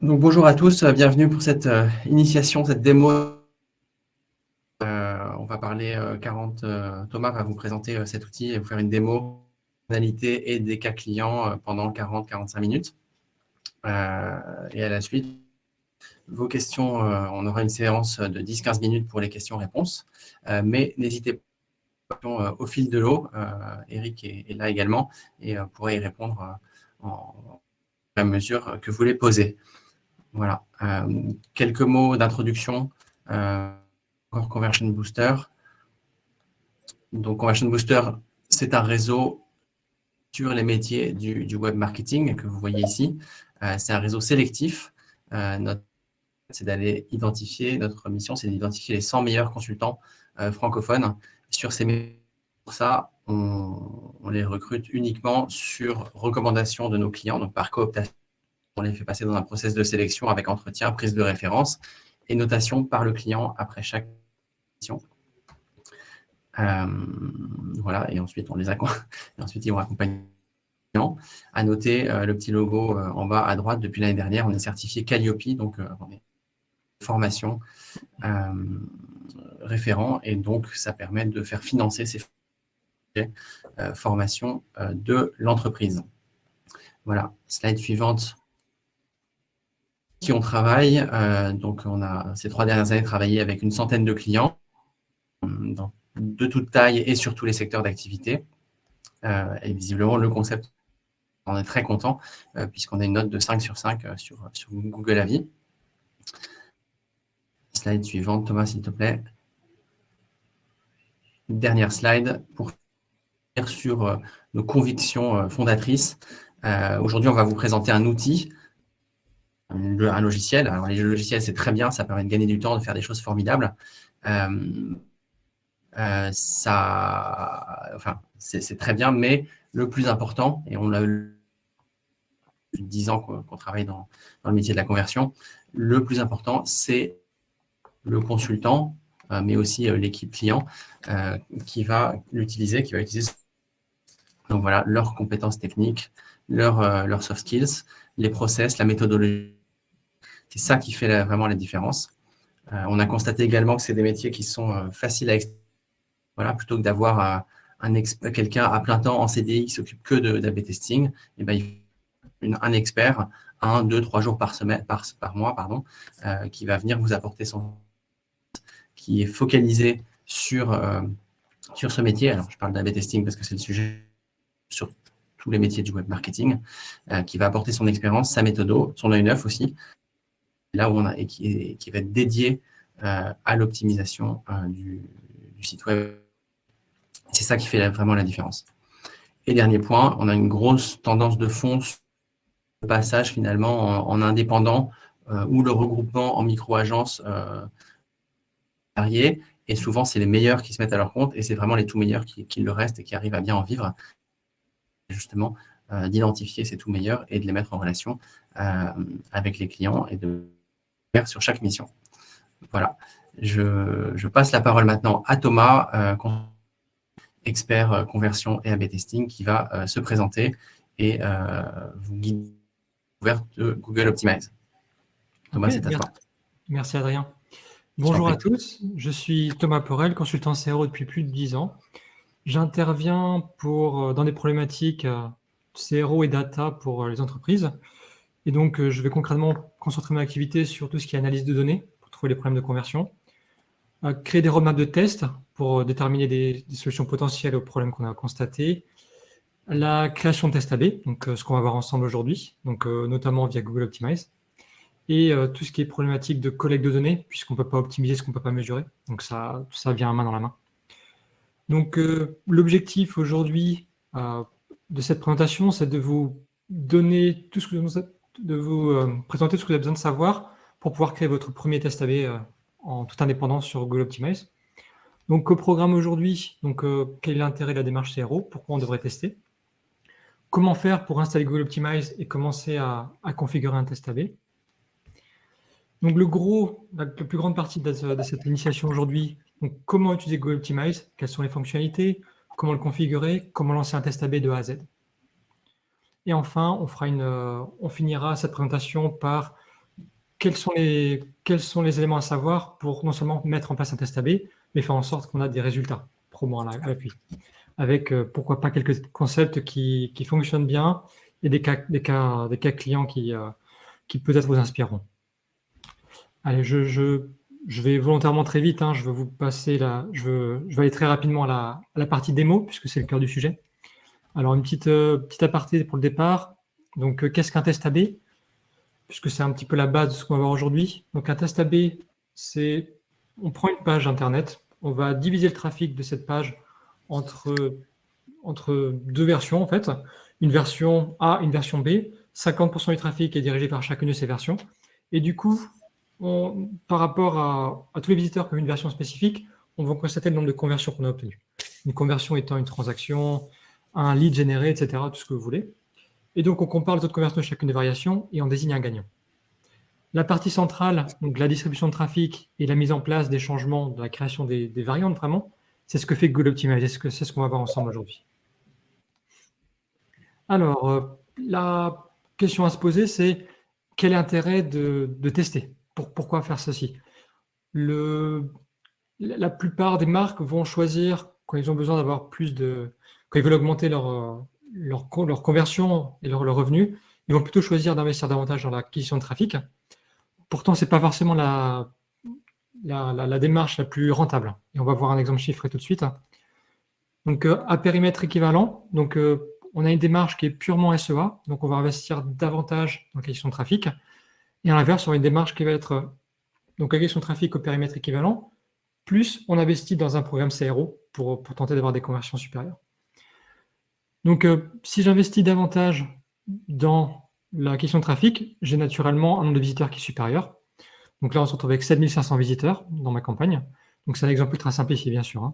Donc bonjour à tous, bienvenue pour cette initiation, cette démo. On va parler 40, Thomas va vous présenter cet outil et vous faire une démo, fonctionnalités et des cas clients pendant 40-45 minutes. Et à la suite, vos questions, on aura une séance de 10-15 minutes pour les questions-réponses, mais n'hésitez pas au fil de l'eau. Eric est là également et pourra y répondre à mesure que vous les posez. Voilà. Quelques mots d'introduction. Conversion Booster. Donc, Conversion Booster, c'est un réseau sur les métiers du web marketing que vous voyez ici. C'est un réseau sélectif. C'est d'aller identifier, notre mission, c'est d'identifier les 100 meilleurs consultants francophones sur ces métiers. Pour ça, on les recrute uniquement sur recommandation de nos clients, donc par cooptation. On les fait passer dans un process de sélection avec entretien, prise de référence et notation par le client après chaque mission. Voilà, et ensuite, ensuite ils vont accompagner. À noter le petit logo en bas à droite, depuis l'année dernière, on est certifié Calliope, donc on est formation référent, et donc ça permet de faire financer ces formations de l'entreprise. Voilà, slide suivante. Qui on travaille, donc on a ces 3 dernières années travaillé avec une centaine de clients de toute taille et sur tous les secteurs d'activité. Et visiblement, le concept, on est très content puisqu'on a une note de 5 sur 5 sur Google Avis. Slide suivante, Thomas, s'il te plaît. Dernière slide pour faire sur nos convictions fondatrices. Aujourd'hui, on va vous présenter un outil, un logiciel. Alors, les logiciels, c'est très bien, ça permet de gagner du temps, de faire des choses formidables. C'est très bien, mais le plus important, et on l'a eu 10 ans qu'on travaille dans le métier de la conversion, le plus important, c'est le consultant, mais aussi l'équipe client qui va utiliser. Donc voilà, leurs compétences techniques, leurs soft skills, les process, la méthodologie. C'est ça qui fait vraiment la différence. On a constaté également que c'est des métiers qui sont faciles à expliquer. Voilà, plutôt que d'avoir quelqu'un à plein temps en CDI qui s'occupe que d'A/B testing, et ben, un expert, 1, 2, 3 jours par mois, qui va venir vous apporter qui est focalisé sur ce métier. Alors, je parle d'A/B testing parce que c'est le sujet sur tous les métiers du web marketing, qui va apporter son expérience, sa méthode, son œil neuf aussi, là où et qui va être dédié à l'optimisation du site web. C'est ça qui fait vraiment la différence. Et dernier point, on a une grosse tendance de fond sur le passage finalement en indépendant ou le regroupement en micro-agence variées. Et souvent, c'est les meilleurs qui se mettent à leur compte et c'est vraiment les tout meilleurs qui le restent et qui arrivent à bien en vivre. Justement, d'identifier ces tout meilleurs et de les mettre en relation avec les clients et de faire sur chaque mission. Voilà. Je passe la parole maintenant à Thomas, expert conversion et A/B testing, qui va se présenter et vous guider vers de Google Optimize. Thomas, Okay, c'est à toi. Merci Adrien. Bonjour à tous, je suis Thomas Porel, consultant CRO depuis plus de 10 ans. J'interviens dans des problématiques CRO et data pour les entreprises. Et donc, je vais concrètement concentrer mon activité sur tout ce qui est analyse de données pour trouver les problèmes de conversion, créer des roadmaps de tests pour déterminer des solutions potentielles aux problèmes qu'on a constatés, la création de tests AB, donc ce qu'on va voir ensemble aujourd'hui, donc notamment via Google Optimize, et tout ce qui est problématique de collecte de données, puisqu'on ne peut pas optimiser ce qu'on ne peut pas mesurer. Donc tout ça vient main dans la main. Donc l'objectif aujourd'hui de cette présentation, c'est de vous donner tout ce que vous présenter tout ce que vous avez besoin de savoir pour pouvoir créer votre premier test AB en toute indépendance sur Google Optimize. Donc au programme aujourd'hui, quel est l'intérêt de la démarche CRO, pourquoi on devrait tester, comment faire pour installer Google Optimize et commencer à configurer un test AB. Donc la plus grande partie de cette initiation aujourd'hui, comment utiliser Google Optimize, quelles sont les fonctionnalités, comment le configurer, comment lancer un test AB de A à Z. Et enfin, on finira cette présentation par quels sont les éléments à savoir pour non seulement mettre en place un test AB, mais faire en sorte qu'on a des résultats probants à l'appui. Avec, pourquoi pas, quelques concepts qui fonctionnent bien et des cas clients qui peut-être vous inspireront. Allez, je vais volontairement très vite, hein, je vais aller très rapidement à la partie démo, puisque c'est le cœur du sujet. Alors, une petite aparté pour le départ. Donc, qu'est-ce qu'un test AB? Puisque c'est un petit peu la base de ce qu'on va voir aujourd'hui. Donc, un test AB, c'est, on prend une page Internet, on va diviser le trafic de cette page entre deux versions, en fait. Une version A, une version B. 50% du trafic est dirigé par chacune de ces versions. Et du coup, par rapport à tous les visiteurs qui ont une version spécifique, on va constater le nombre de conversions qu'on a obtenues. Une conversion étant une transaction, un lead généré, etc., tout ce que vous voulez. Et donc, on compare le taux de conversion de chacune des variations et on désigne un gagnant. La partie centrale, donc la distribution de trafic et la mise en place des changements, de la création des variantes, vraiment, c'est ce que fait Google Optimize, c'est ce qu'on va voir ensemble aujourd'hui. Alors, la question à se poser, c'est quel est l'intérêt de tester? Pourquoi faire ceci? La plupart des marques vont choisir, quand ils ont besoin d'avoir quand ils veulent augmenter leur conversion et leur revenu, ils vont plutôt choisir d'investir davantage dans l'acquisition de trafic. Pourtant, ce n'est pas forcément la démarche la plus rentable. Et on va voir un exemple chiffré tout de suite. Donc, à périmètre équivalent, donc, on a une démarche qui est purement SEA, donc on va investir davantage dans l'acquisition de trafic. Et à l'inverse, on a une démarche qui va être donc acquisition de trafic au périmètre équivalent, plus on investit dans un programme CRO pour tenter d'avoir des conversions supérieures. Donc, si j'investis davantage dans la question de trafic, j'ai naturellement un nombre de visiteurs qui est supérieur. Donc là, on se retrouve avec 7500 visiteurs dans ma campagne. Donc, c'est un exemple ultra simplifié, bien sûr, hein.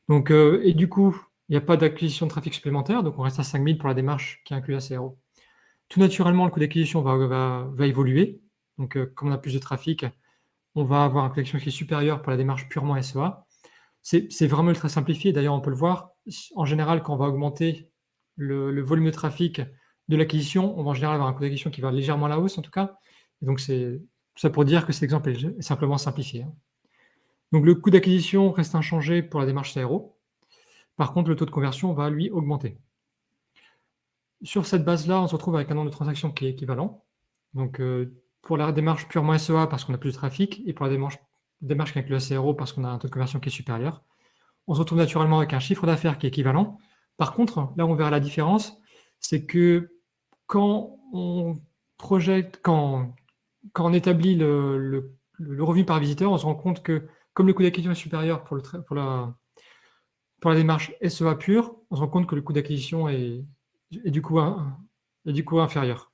Donc, et du coup, il n'y a pas d'acquisition de trafic supplémentaire, donc on reste à 5000 pour la démarche qui inclut la CRO. Tout naturellement, le coût d'acquisition va évoluer. Donc, comme on a plus de trafic, on va avoir un coût d'acquisition qui est supérieur pour la démarche purement SEA. C'est vraiment ultra simplifié. D'ailleurs, on peut le voir. En général, quand on va augmenter le volume de trafic de l'acquisition, on va en général avoir un coût d'acquisition qui va légèrement à la hausse, en tout cas. Et donc, c'est ça pour dire que cet exemple est simplement simplifié, hein. Donc, le coût d'acquisition reste inchangé pour la démarche CRO. Par contre, le taux de conversion va, lui, augmenter. Sur cette base-là, on se retrouve avec un nombre de transactions qui est équivalent. Donc, pour la démarche purement SEA, parce qu'on a plus de trafic, et pour la démarche qui inclut la CRO, parce qu'on a un taux de conversion qui est supérieur. On se retrouve naturellement avec un chiffre d'affaires qui est équivalent. Par contre, là où on verra la différence, c'est que quand on établit le revenu par visiteur, on se rend compte que comme le coût d'acquisition est supérieur pour la démarche SEA pure, on se rend compte que le coût d'acquisition est du coup inférieur.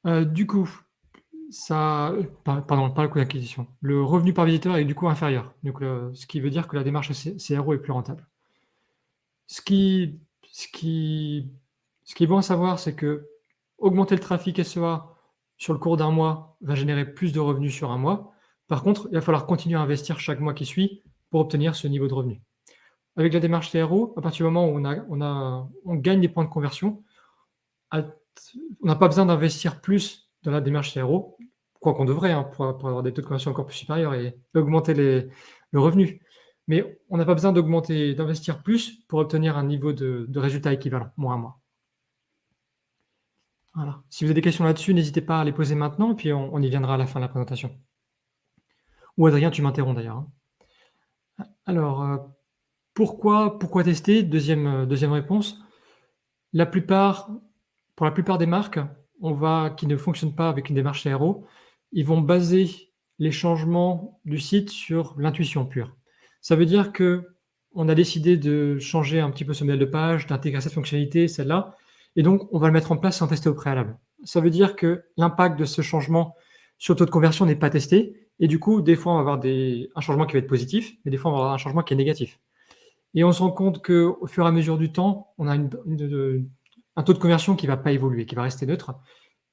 Du coup, pardon, pas le coût d'acquisition. Le revenu par visiteur est du coup inférieur. Donc, ce qui veut dire que la démarche CRO est plus rentable. Ce qui est bon à savoir, c'est que augmenter le trafic SEA sur le cours d'un mois va générer plus de revenus sur un mois. Par contre, il va falloir continuer à investir chaque mois qui suit pour obtenir ce niveau de revenu. Avec la démarche CRO, à partir du moment où on gagne des points de conversion, on n'a pas besoin d'investir plus dans la démarche CRO, quoi qu'on devrait, hein, pour avoir des taux de conversion encore plus supérieurs et augmenter le revenu. Mais on n'a pas besoin d'investir plus pour obtenir un niveau de résultat équivalent, mois à mois. Voilà. Si vous avez des questions là-dessus, n'hésitez pas à les poser maintenant et puis on y viendra à la fin de la présentation. Ou Adrien, tu m'interromps d'ailleurs, hein. Alors, pourquoi tester? Deuxième réponse. Pour la plupart des marques, qui ne fonctionnent pas avec une démarche CRO, ils vont baser les changements du site sur l'intuition pure. Ça veut dire qu'on a décidé de changer un petit peu ce modèle de page, d'intégrer cette fonctionnalité, celle-là, et donc on va le mettre en place sans tester au préalable. Ça veut dire que l'impact de ce changement sur le taux de conversion n'est pas testé, et du coup, des fois, on va avoir un changement qui va être positif, mais des fois, on va avoir un changement qui est négatif. Et on se rend compte qu'au fur et à mesure du temps, on a un taux de conversion qui ne va pas évoluer, qui va rester neutre.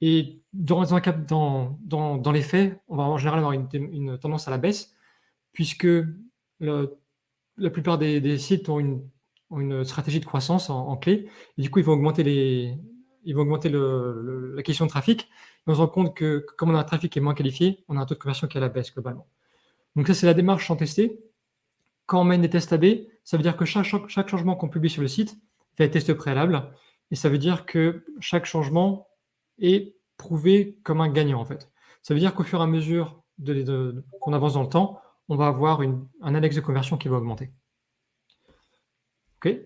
Et dans les faits, on va en général avoir une tendance à la baisse, puisque la plupart des sites ont une stratégie de croissance en clé. Et du coup, ils vont augmenter l'acquisition de trafic. on se rend compte que comme on a un trafic qui est moins qualifié, on a un taux de conversion qui est à la baisse globalement. Donc ça, c'est la démarche sans tester. Quand on mène des tests A/B, ça veut dire que chaque changement qu'on publie sur le site fait test préalable, et ça veut dire que chaque changement est prouvé comme un gagnant en fait. Ça veut dire qu'au fur et à mesure qu'on avance dans le temps, on va avoir un index de conversion qui va augmenter. Ok.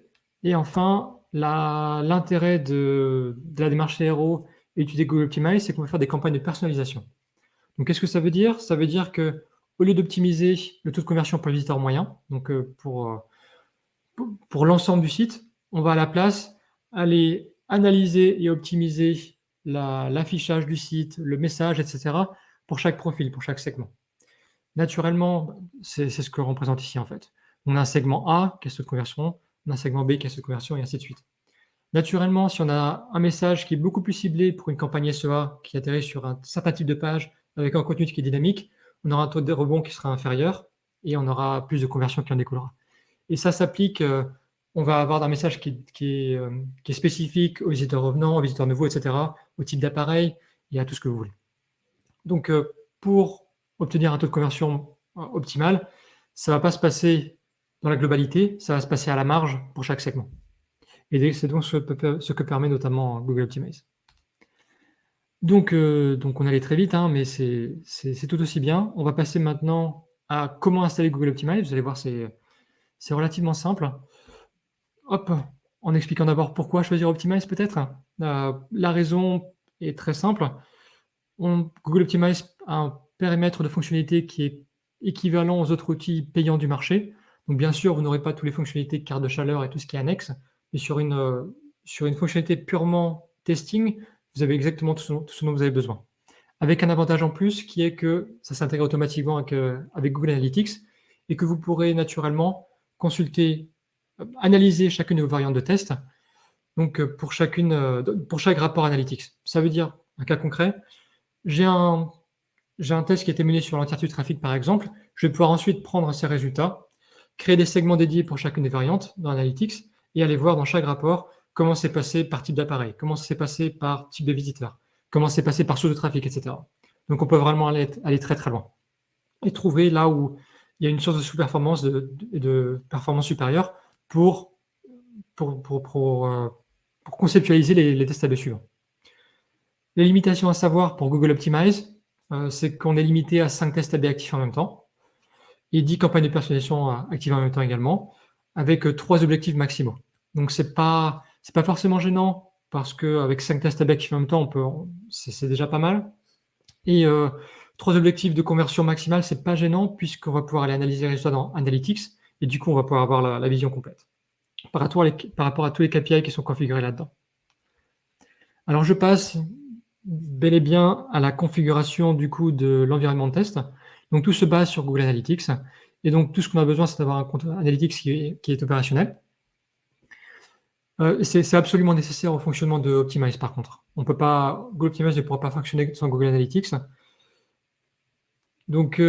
Et enfin, l'intérêt de la démarche CRO et d'étudier Google Optimize, c'est qu'on va faire des campagnes de personnalisation. Donc, qu'est-ce que ça veut dire? Ça veut dire que au lieu d'optimiser le taux de conversion pour le visiteur moyen, donc pour l'ensemble du site, on va à la place aller analyser et optimiser l'affichage du site, le message, etc. pour chaque profil, pour chaque segment. Naturellement, c'est ce que représente ici en fait. On a un segment A qui est ce de conversion, on a un segment B qui est ce de conversion et ainsi de suite. Naturellement, si on a un message qui est beaucoup plus ciblé pour une campagne SEA qui atterrit sur un certain type de page avec un contenu qui est dynamique, on aura un taux de rebond qui sera inférieur et on aura plus de conversion qui en découlera. Et ça s'applique, on va avoir un message qui est spécifique aux visiteurs revenants, aux visiteurs nouveaux, etc., au type d'appareil et à tout ce que vous voulez. Donc, pour obtenir un taux de conversion optimal, ça ne va pas se passer dans la globalité, ça va se passer à la marge pour chaque segment. Et c'est donc ce que permet notamment Google Optimize. Donc on allait très vite, hein, mais c'est tout aussi bien. On va passer maintenant à comment installer Google Optimize. Vous allez voir, c'est relativement simple. Hop, en expliquant d'abord pourquoi choisir Optimize peut-être. La raison est très simple. Google Optimize a un périmètre de fonctionnalité qui est équivalent aux autres outils payants du marché. Donc bien sûr, vous n'aurez pas toutes les fonctionnalités de carte de chaleur et tout ce qui est annexe, mais sur une fonctionnalité purement testing, vous avez exactement tout ce dont vous avez besoin. Avec un avantage en plus qui est que ça s'intègre automatiquement avec Google Analytics et que vous pourrez naturellement consulter, analyser chacune de vos variantes de test, donc pour chaque rapport Analytics. Ça veut dire, un cas concret, j'ai un test qui a été mené sur l'entièreté du trafic, par exemple. Je vais pouvoir ensuite prendre ces résultats, créer des segments dédiés pour chacune des variantes dans Analytics et aller voir dans chaque rapport comment c'est passé par type d'appareil, comment c'est passé par type de visiteur, comment c'est passé par source de trafic, etc. Donc, on peut vraiment aller très, très loin et trouver là où il y a une source de sous-performance, de performance supérieure pour conceptualiser les tests AB suivants. Les limitations à savoir pour Google Optimize, c'est qu'on est limité à 5 tests AB actifs en même temps et 10 campagnes de personnalisation actives en même temps également, avec 3 objectifs maximaux. Donc, c'est pas forcément gênant parce qu'avec 5 tests AB actifs en même temps, c'est déjà pas mal. Et 3 objectifs de conversion maximale, c'est pas gênant puisqu'on va pouvoir aller analyser les résultats dans Analytics et du coup, on va pouvoir avoir la vision complète par rapport à tous les KPI qui sont configurés là-dedans. Alors, je passe bel et bien à la configuration du coup de l'environnement de test. Donc, tout se base sur Google Analytics. Et donc, tout ce qu'on a besoin, c'est d'avoir un compte Analytics qui est opérationnel. C'est absolument nécessaire au fonctionnement de Optimize, par contre. Google Optimize ne pourra pas fonctionner sans Google Analytics. Donc,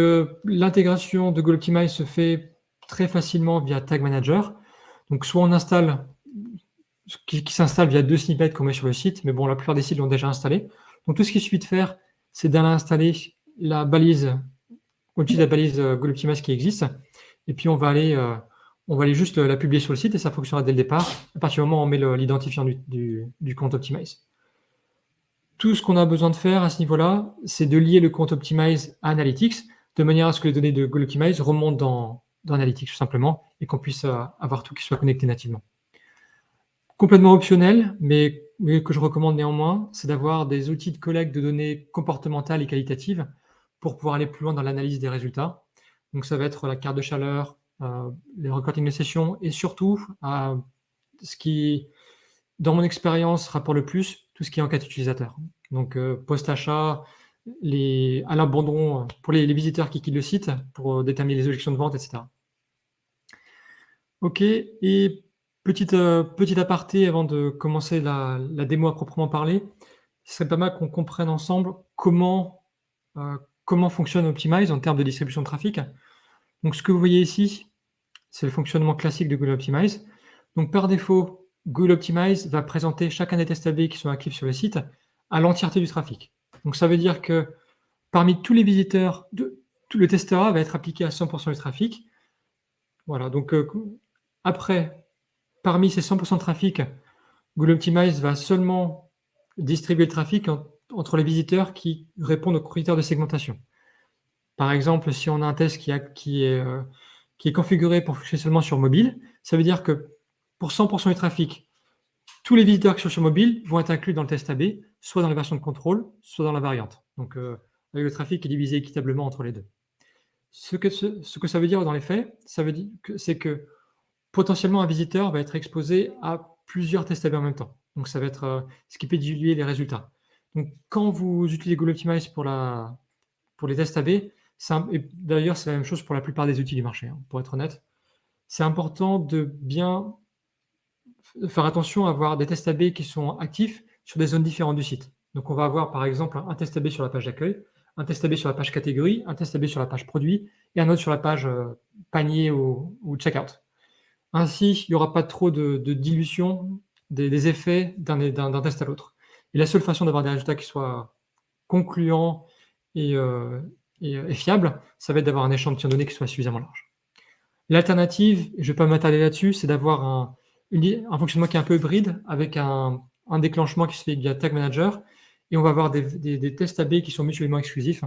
l'intégration de Google Optimize se fait très facilement via Tag Manager. Donc, soit on installe, qui s'installe via 2 snippets qu'on met sur le site, mais bon, la plupart des sites l'ont déjà installé. Donc, tout ce qu'il suffit de faire, c'est d'aller installer la balise, on utilise la balise Google Optimize qui existe, et puis on va aller juste la publier sur le site et ça fonctionnera dès le départ, à partir du moment où on met l'identifiant du compte Optimize. Tout ce qu'on a besoin de faire à ce niveau-là, c'est de lier le compte Optimize à Analytics, de manière à ce que les données de Google Optimize remontent dans Analytics tout simplement, et qu'on puisse avoir tout qui soit connecté nativement. Complètement optionnel, mais que je recommande néanmoins, c'est d'avoir des outils de collecte de données comportementales et qualitatives pour pouvoir aller plus loin dans l'analyse des résultats. Donc, ça va être la carte de chaleur, les recordings de sessions et surtout, ce qui, dans mon expérience, rapporte le plus, tout ce qui est enquête utilisateur. Donc, post-achat, à l'abandon pour les visiteurs qui quittent le site pour déterminer les objections de vente, etc. OK, et petit aparté avant de commencer la démo à proprement parler. Ce serait pas mal qu'on comprenne ensemble comment fonctionne Optimize en termes de distribution de trafic. Donc, ce que vous voyez ici, c'est le fonctionnement classique de Google Optimize. Donc, par défaut, Google Optimize va présenter chacun des tests AB qui sont actifs sur le site à l'entièreté du trafic. Donc, ça veut dire que parmi tous les visiteurs, tout le test A va être appliqué à 100% du trafic. Voilà, donc après, parmi ces 100% de trafic, Google Optimize va seulement distribuer le trafic entre les visiteurs qui répondent aux critères de segmentation. Par exemple, si on a un test qui est configuré pour fonctionner seulement sur mobile, ça veut dire que pour 100% du trafic, tous les visiteurs qui sont sur mobile vont être inclus dans le test AB, soit dans la version de contrôle, soit dans la variante. Donc, avec le trafic est divisé équitablement entre les deux. Ce que ça veut dire dans les faits, c'est que potentiellement un visiteur va être exposé à plusieurs tests AB en même temps. Donc, ça va être ce qui peut diluer les résultats. Donc, quand vous utilisez Google Optimize pour les tests AB, et d'ailleurs, c'est la même chose pour la plupart des outils du marché, hein, pour être honnête. C'est important de bien faire attention à avoir des tests AB qui sont actifs sur des zones différentes du site. Donc, on va avoir par exemple un test AB sur la page d'accueil, un test AB sur la page catégorie, un test AB sur la page produit et un autre sur la page panier ou checkout. Ainsi, il n'y aura pas trop de dilution des effets d'un test à l'autre. Et la seule façon d'avoir des résultats qui soient concluants et fiables, ça va être d'avoir un échantillon de données qui soit suffisamment large. L'alternative, je ne vais pas m'attarder là-dessus, c'est d'avoir un fonctionnement qui est un peu hybride avec un déclenchement qui se fait via Tag Manager et on va avoir des tests AB qui sont mutuellement exclusifs.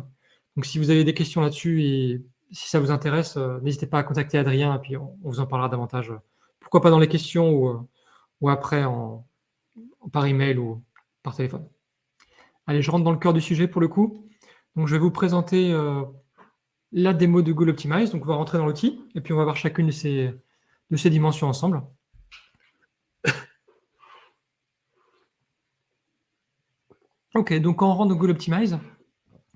Donc, si vous avez des questions là-dessus et si ça vous intéresse, n'hésitez pas à contacter Adrien et puis on vous en parlera davantage. Pourquoi pas dans les questions ou après par email ou par téléphone. Allez, je rentre dans le cœur du sujet pour le coup. Donc, je vais vous présenter la démo de Google Optimize. Donc, on va rentrer dans l'outil et puis on va voir chacune de ces dimensions ensemble. Ok, donc quand on rentre dans Google Optimize,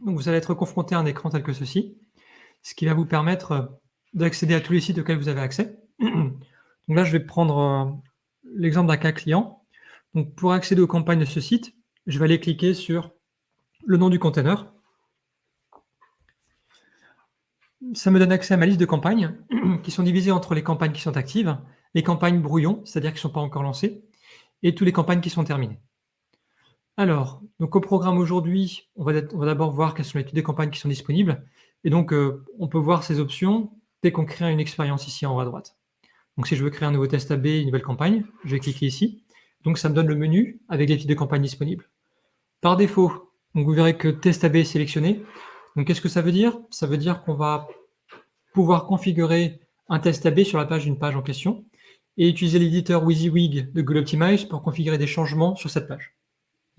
donc vous allez être confronté à un écran tel que ceci, ce qui va vous permettre d'accéder à tous les sites auxquels vous avez accès. Donc là, je vais prendre l'exemple d'un cas client. Donc pour accéder aux campagnes de ce site, je vais aller cliquer sur le nom du container. Ça me donne accès à ma liste de campagnes qui sont divisées entre les campagnes qui sont actives, les campagnes brouillon, c'est-à-dire qui ne sont pas encore lancées, et toutes les campagnes qui sont terminées. Alors, donc au programme aujourd'hui, on va d'abord voir quelles sont les types de campagnes qui sont disponibles. Et donc, on peut voir ces options dès qu'on crée une expérience ici en haut à droite. Donc, si je veux créer un nouveau test AB, une nouvelle campagne, je vais cliquer ici. Donc, ça me donne le menu avec les types de campagnes disponibles. Par défaut, donc vous verrez que test AB est sélectionné. Donc, qu'est-ce que ça veut dire? Ça veut dire qu'on va pouvoir configurer un test AB sur la page d'une page en question et utiliser l'éditeur WYSIWYG de Google Optimize pour configurer des changements sur cette page.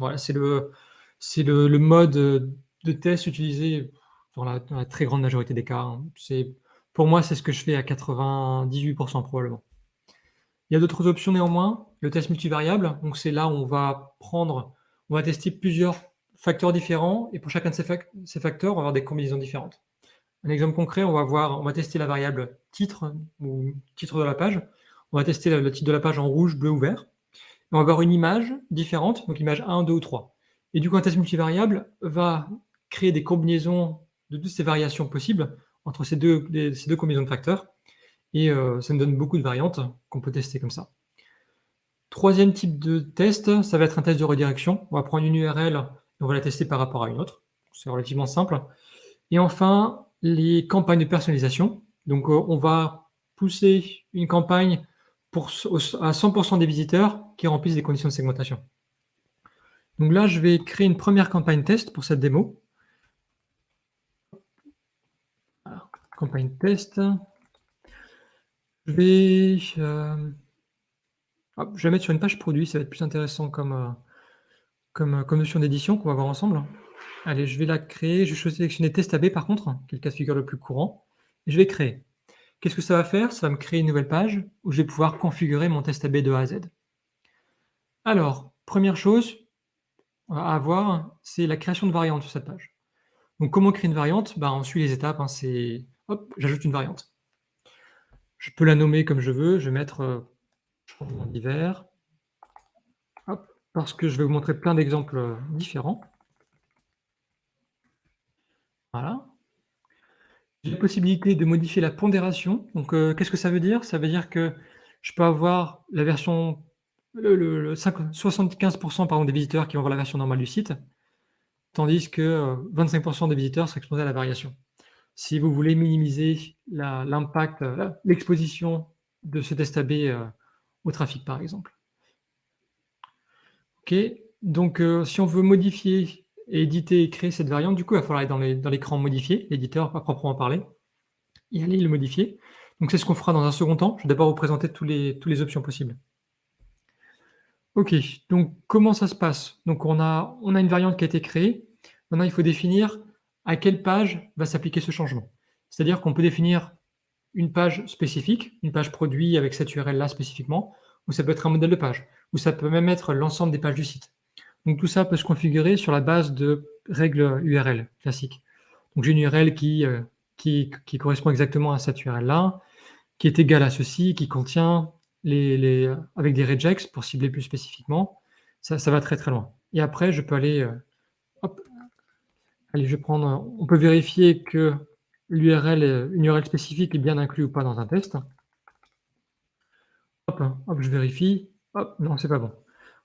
Voilà, c'est le mode de test utilisé dans la très grande majorité des cas, hein. Pour moi, c'est ce que je fais à 98% probablement. Il y a d'autres options néanmoins. Le test multivariable, donc c'est là où on va tester plusieurs facteurs différents et pour chacun de ces facteurs, on va avoir des combinaisons différentes. Un exemple concret, on va tester la variable titre ou titre de la page. On va tester le titre de la page en rouge, bleu ou vert. On va avoir une image différente, donc image 1, 2 ou 3. Et du coup, un test multivariable va créer des combinaisons de toutes ces variations possibles entre ces deux combinaisons de facteurs. Et ça nous donne beaucoup de variantes qu'on peut tester comme ça. Troisième type de test, ça va être un test de redirection. On va prendre une URL et on va la tester par rapport à une autre. C'est relativement simple. Et enfin, les campagnes de personnalisation. Donc, on va pousser une campagne à 100% des visiteurs qui remplissent les conditions de segmentation. Donc là, je vais créer une première campagne test pour cette démo. Alors, campagne test. Je vais la mettre sur une page produit, ça va être plus intéressant comme notion d'édition qu'on va voir ensemble. Allez, je vais la créer. Je vais sélectionner test AB par contre, qui est le cas de figure le plus courant. Et je vais créer. Qu'est-ce que ça va faire? Ça va me créer une nouvelle page où je vais pouvoir configurer mon test AB de A à Z. Alors, première chose à avoir, c'est la création de variantes sur cette page. Donc, comment créer une variante? On suit les étapes. C'est hop, j'ajoute une variante. Je peux la nommer comme je veux. Je vais mettre changement d'hiver. Hop, parce que je vais vous montrer plein d'exemples différents. Voilà. J'ai la possibilité de modifier la pondération. Donc, qu'est-ce que ça veut dire? Ça veut dire que je peux avoir la version, 75% des visiteurs qui vont voir la version normale du site, tandis que 25% des visiteurs seraient exposés à la variation. Si vous voulez minimiser l'impact, l'exposition de ce test AB au trafic, par exemple. OK, donc si on veut modifier, éditer et créer cette variante, du coup, il va falloir aller dans l'écran modifier, l'éditeur à proprement parler, et aller le modifier. Donc c'est ce qu'on fera dans un second temps. Je vais d'abord vous présenter toutes les options possibles. OK, donc comment ça se passe? Donc on a une variante qui a été créée. Maintenant, il faut définir à quelle page va s'appliquer ce changement. C'est-à-dire qu'on peut définir une page spécifique, une page produit avec cette URL-là spécifiquement, ou ça peut être un modèle de page, ou ça peut même être l'ensemble des pages du site. Donc tout ça peut se configurer sur la base de règles URL classiques. Donc j'ai une URL qui correspond exactement à cette URL-là, qui est égale à ceci, qui contient avec des regex pour cibler plus spécifiquement. Ça va très très loin. Et après, je peux aller, hop, allez, je vais prendre, on peut vérifier que l'URL, une URL spécifique est bien inclue ou pas dans un test. Hop, hop, je vérifie. Hop, non, c'est pas bon.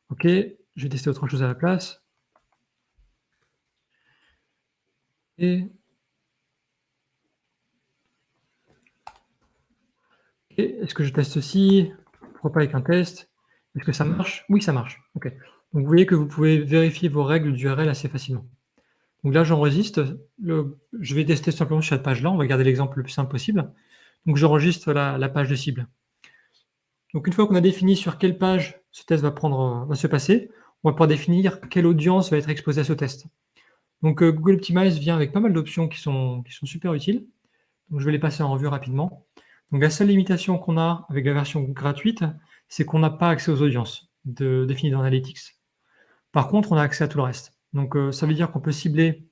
OK, je vais tester autre chose à la place. Et est-ce que je teste ceci? Pourquoi pas avec un test? Est-ce que ça marche? Oui, ça marche. OK. Donc vous voyez que vous pouvez vérifier vos règles d'URL assez facilement. Donc là, j'enregistre. Je vais tester simplement sur cette page-là. On va garder l'exemple le plus simple possible. Donc j'enregistre la page de cible. Donc une fois qu'on a défini sur quelle page ce test va se passer, on va pouvoir définir quelle audience va être exposée à ce test. Donc Google Optimize vient avec pas mal d'options qui sont super utiles. Donc je vais les passer en revue rapidement. Donc la seule limitation qu'on a avec la version gratuite, c'est qu'on n'a pas accès aux audiences définies dans Analytics. Par contre, on a accès à tout le reste. Donc ça veut dire qu'on peut cibler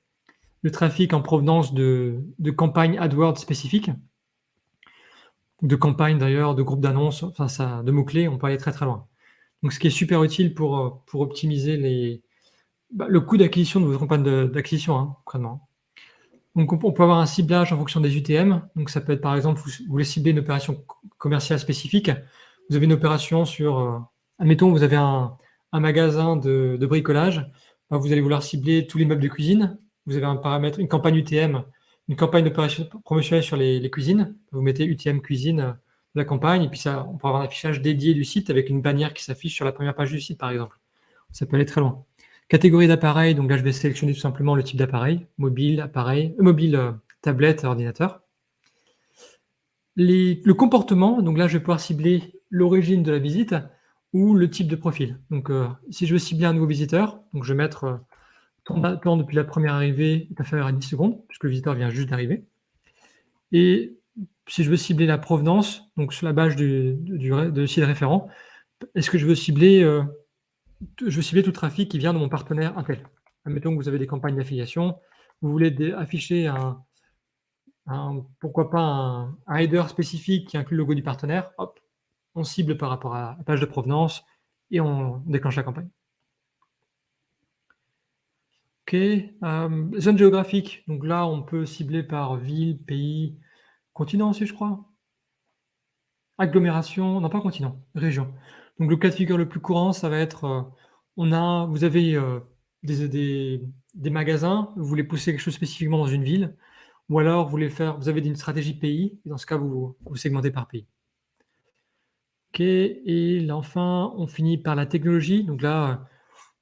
le trafic en provenance de campagnes AdWords spécifiques, de campagnes d'ailleurs, de groupes d'annonces, enfin de mots-clés, on peut aller très très loin. Donc ce qui est super utile pour optimiser le coût d'acquisition de vos campagnes d'acquisition, concrètement. Donc on peut avoir un ciblage en fonction des UTM. Donc ça peut être par exemple, vous voulez cibler une opération commerciale spécifique. Vous avez une opération sur, admettons, vous avez un magasin de bricolage. Vous allez vouloir cibler tous les meubles de cuisine. Vous avez un paramètre, une campagne UTM, une campagne d'opération promotionnelle sur les cuisines. Vous mettez UTM cuisine de la campagne, et puis ça, on peut avoir un affichage dédié du site avec une bannière qui s'affiche sur la première page du site, par exemple. Ça peut aller très loin. Catégorie d'appareil, donc là je vais sélectionner tout simplement le type d'appareil, mobile, tablette, ordinateur. Le comportement, donc là je vais pouvoir cibler l'origine de la visite ou le type de profil. Donc si je veux cibler un nouveau visiteur, donc je vais mettre temps d'attente depuis la première arrivée est inférieur à 10 secondes, puisque le visiteur vient juste d'arriver. Et si je veux cibler la provenance, donc sur la base de site référent, est-ce que je veux cibler tout le trafic qui vient de mon partenaire Intel. Admettons que vous avez des campagnes d'affiliation, vous voulez afficher pourquoi pas un header spécifique qui inclut le logo du partenaire, hop, on cible par rapport à la page de provenance et on déclenche la campagne. OK, zone géographique, donc là on peut cibler par ville, pays, continent aussi je crois. Agglomération, non pas continent, région. Donc le cas de figure le plus courant, ça va être, vous avez des magasins, vous voulez pousser quelque chose spécifiquement dans une ville, ou alors vous avez une stratégie pays, et dans ce cas, vous segmentez par pays. OK, et là, enfin, on finit par la technologie. Donc là,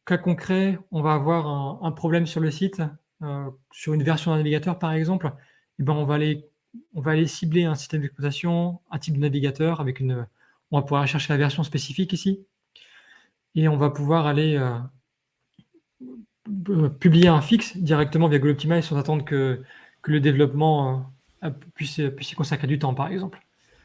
cas concret, on va avoir un problème sur le site, sur une version d'un navigateur, par exemple. Et ben, on va aller cibler un système d'exploitation, un type de navigateur on va pouvoir chercher la version spécifique ici. Et on va pouvoir aller publier un fixe directement via Google Optimize sans attendre que le développement puisse y consacrer du temps, par exemple.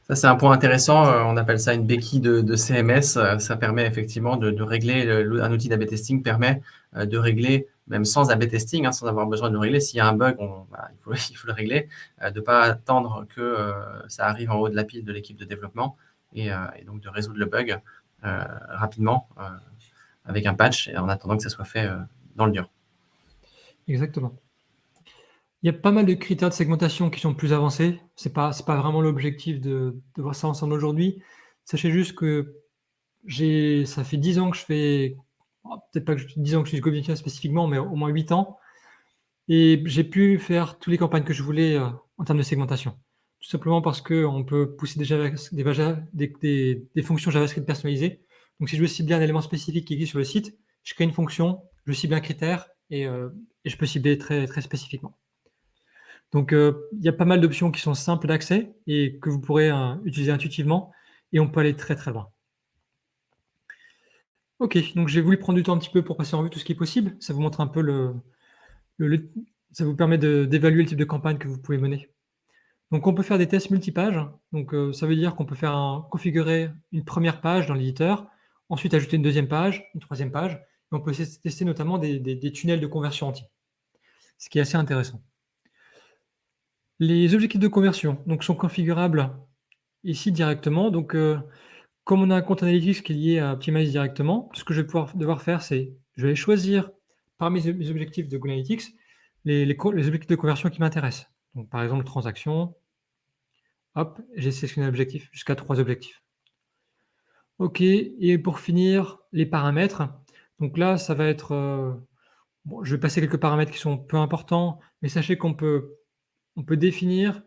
Ça, c'est un point intéressant. On appelle ça une béquille de CMS. Ça permet effectivement de régler, un outil d'A/B testing permet de régler, même sans A/B testing, sans avoir besoin de le régler. S'il y a un bug, il faut le régler, de ne pas attendre que ça arrive en haut de la pile de l'équipe de développement et donc de résoudre le bug rapidement avec un patch en attendant que ça soit fait dans le dur. Exactement. Il y a pas mal de critères de segmentation qui sont plus avancés. C'est pas vraiment l'objectif de voir ça ensemble aujourd'hui. Sachez juste que ça fait 10 ans que je fais, peut-être pas 10 ans que je suis Google Optimize spécifiquement, mais au moins 8 ans. Et j'ai pu faire toutes les campagnes que je voulais en termes de segmentation. Tout simplement parce qu'on peut pousser des fonctions JavaScript personnalisées. Donc, si je veux cibler un élément spécifique qui existe sur le site, je crée une fonction, je cible un critère et je peux cibler très, très spécifiquement. Donc, il y a pas mal d'options qui sont simples d'accès et que vous pourrez utiliser intuitivement et on peut aller très, très loin. OK, donc j'ai voulu prendre du temps un petit peu pour passer en revue tout ce qui est possible. Ça vous montre un peu le ça vous permet d'évaluer le type de campagne que vous pouvez mener. Donc on peut faire des tests multipages. Donc, ça veut dire qu'on peut configurer une première page dans l'éditeur, ensuite ajouter une deuxième page, une troisième page et on peut tester notamment des tunnels de conversion entiers, ce qui est assez intéressant. Les objectifs de conversion donc sont configurables ici directement. Donc, comme on a un compte Analytics qui est lié à Optimize directement, ce que je vais devoir faire, c'est je vais choisir parmi mes objectifs de Google Analytics les objectifs de conversion qui m'intéressent. Donc, par exemple, transaction, hop, j'ai sélectionné l'objectif, jusqu'à 3 objectifs. OK, et pour finir, les paramètres. Donc là, ça va être, bon, je vais passer quelques paramètres qui sont peu importants, mais sachez qu'on peut définir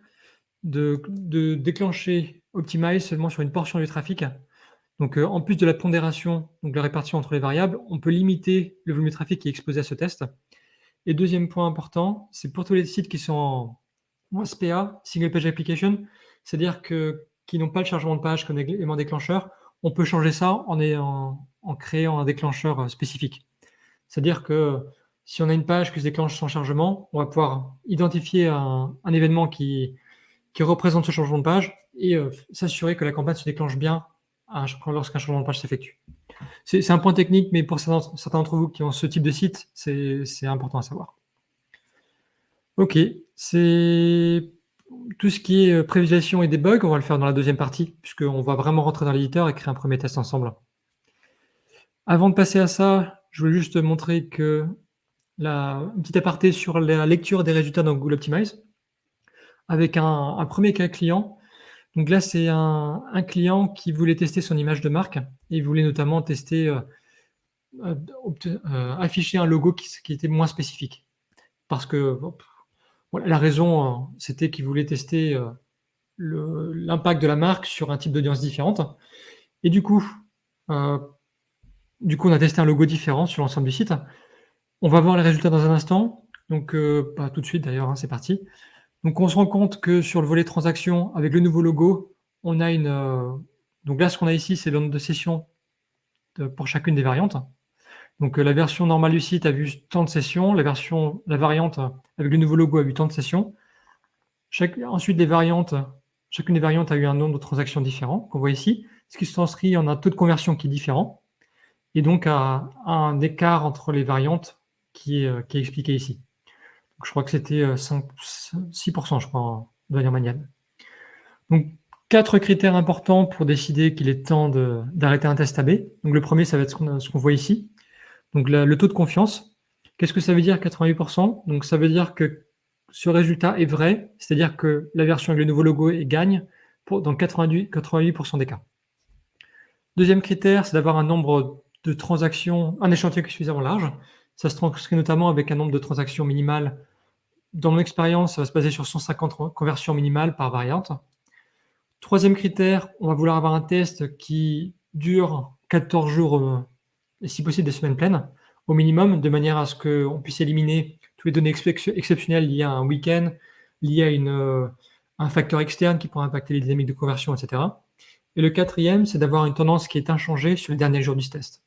de déclencher Optimize seulement sur une portion du trafic. Donc, en plus de la pondération, donc la répartition entre les variables, on peut limiter le volume de trafic qui est exposé à ce test. Et deuxième point important, c'est pour tous les sites qui sont en SPA, Single Page Application, c'est-à-dire qui n'ont pas le chargement de page comme élément déclencheur, on peut changer ça en créant un déclencheur spécifique. C'est-à-dire que si on a une page qui se déclenche sans chargement, on va pouvoir identifier un événement qui représente ce changement de page et s'assurer que la campagne se déclenche bien lorsqu'un changement de page s'effectue. C'est un point technique, mais pour certains d'entre vous qui ont ce type de site, c'est important à savoir. OK, c'est tout ce qui est prévisualisation et debug, on va le faire dans la deuxième partie, puisqu'on va vraiment rentrer dans l'éditeur et créer un premier test ensemble. Avant de passer à ça, je voulais juste montrer que une petite aparté sur la lecture des résultats dans Google Optimize, avec un premier cas client. Donc là, c'est un client qui voulait tester son image de marque et il voulait notamment tester, afficher un logo qui était moins spécifique. Parce que voilà, la raison, c'était qu'il voulait tester l'impact de la marque sur un type d'audience différente. Et du coup, on a testé un logo différent sur l'ensemble du site. On va voir les résultats dans un instant. Donc, pas tout de suite d'ailleurs, hein, c'est parti. Donc, on se rend compte que sur le volet transactions, avec le nouveau logo, on a donc là, ce qu'on a ici, c'est le nombre de sessions pour chacune des variantes. Donc, la version normale du site a vu tant de sessions, la variante avec le nouveau logo a vu tant de sessions. Ensuite, chacune des variantes a eu un nombre de transactions différent, qu'on voit ici, ce qui se transcrit en un taux de conversion qui est différent, et donc à un écart entre les variantes qui est expliqué ici. Donc, je crois que c'était 6%, je crois, de manière maniable. Donc, 4 critères importants pour décider qu'il est temps d'arrêter un test AB. Donc, le premier, ça va être ce qu'on voit ici. Donc, le taux de confiance. Qu'est-ce que ça veut dire 88%? Donc, ça veut dire que ce résultat est vrai, c'est-à-dire que la version avec le nouveau logo gagne dans 88% des cas. Deuxième critère, c'est d'avoir un nombre de transactions, un échantillon qui est suffisamment large. Ça se transcrit notamment avec un nombre de transactions minimales. Dans mon expérience, ça va se baser sur 150 conversions minimales par variante. Troisième critère, on va vouloir avoir un test qui dure 14 jours, et si possible des semaines pleines, au minimum, de manière à ce qu'on puisse éliminer toutes les données exceptionnelles liées à un week-end, liées à un facteur externe qui pourrait impacter les dynamiques de conversion, etc. Et le quatrième, c'est d'avoir une tendance qui est inchangée sur les derniers jours du test.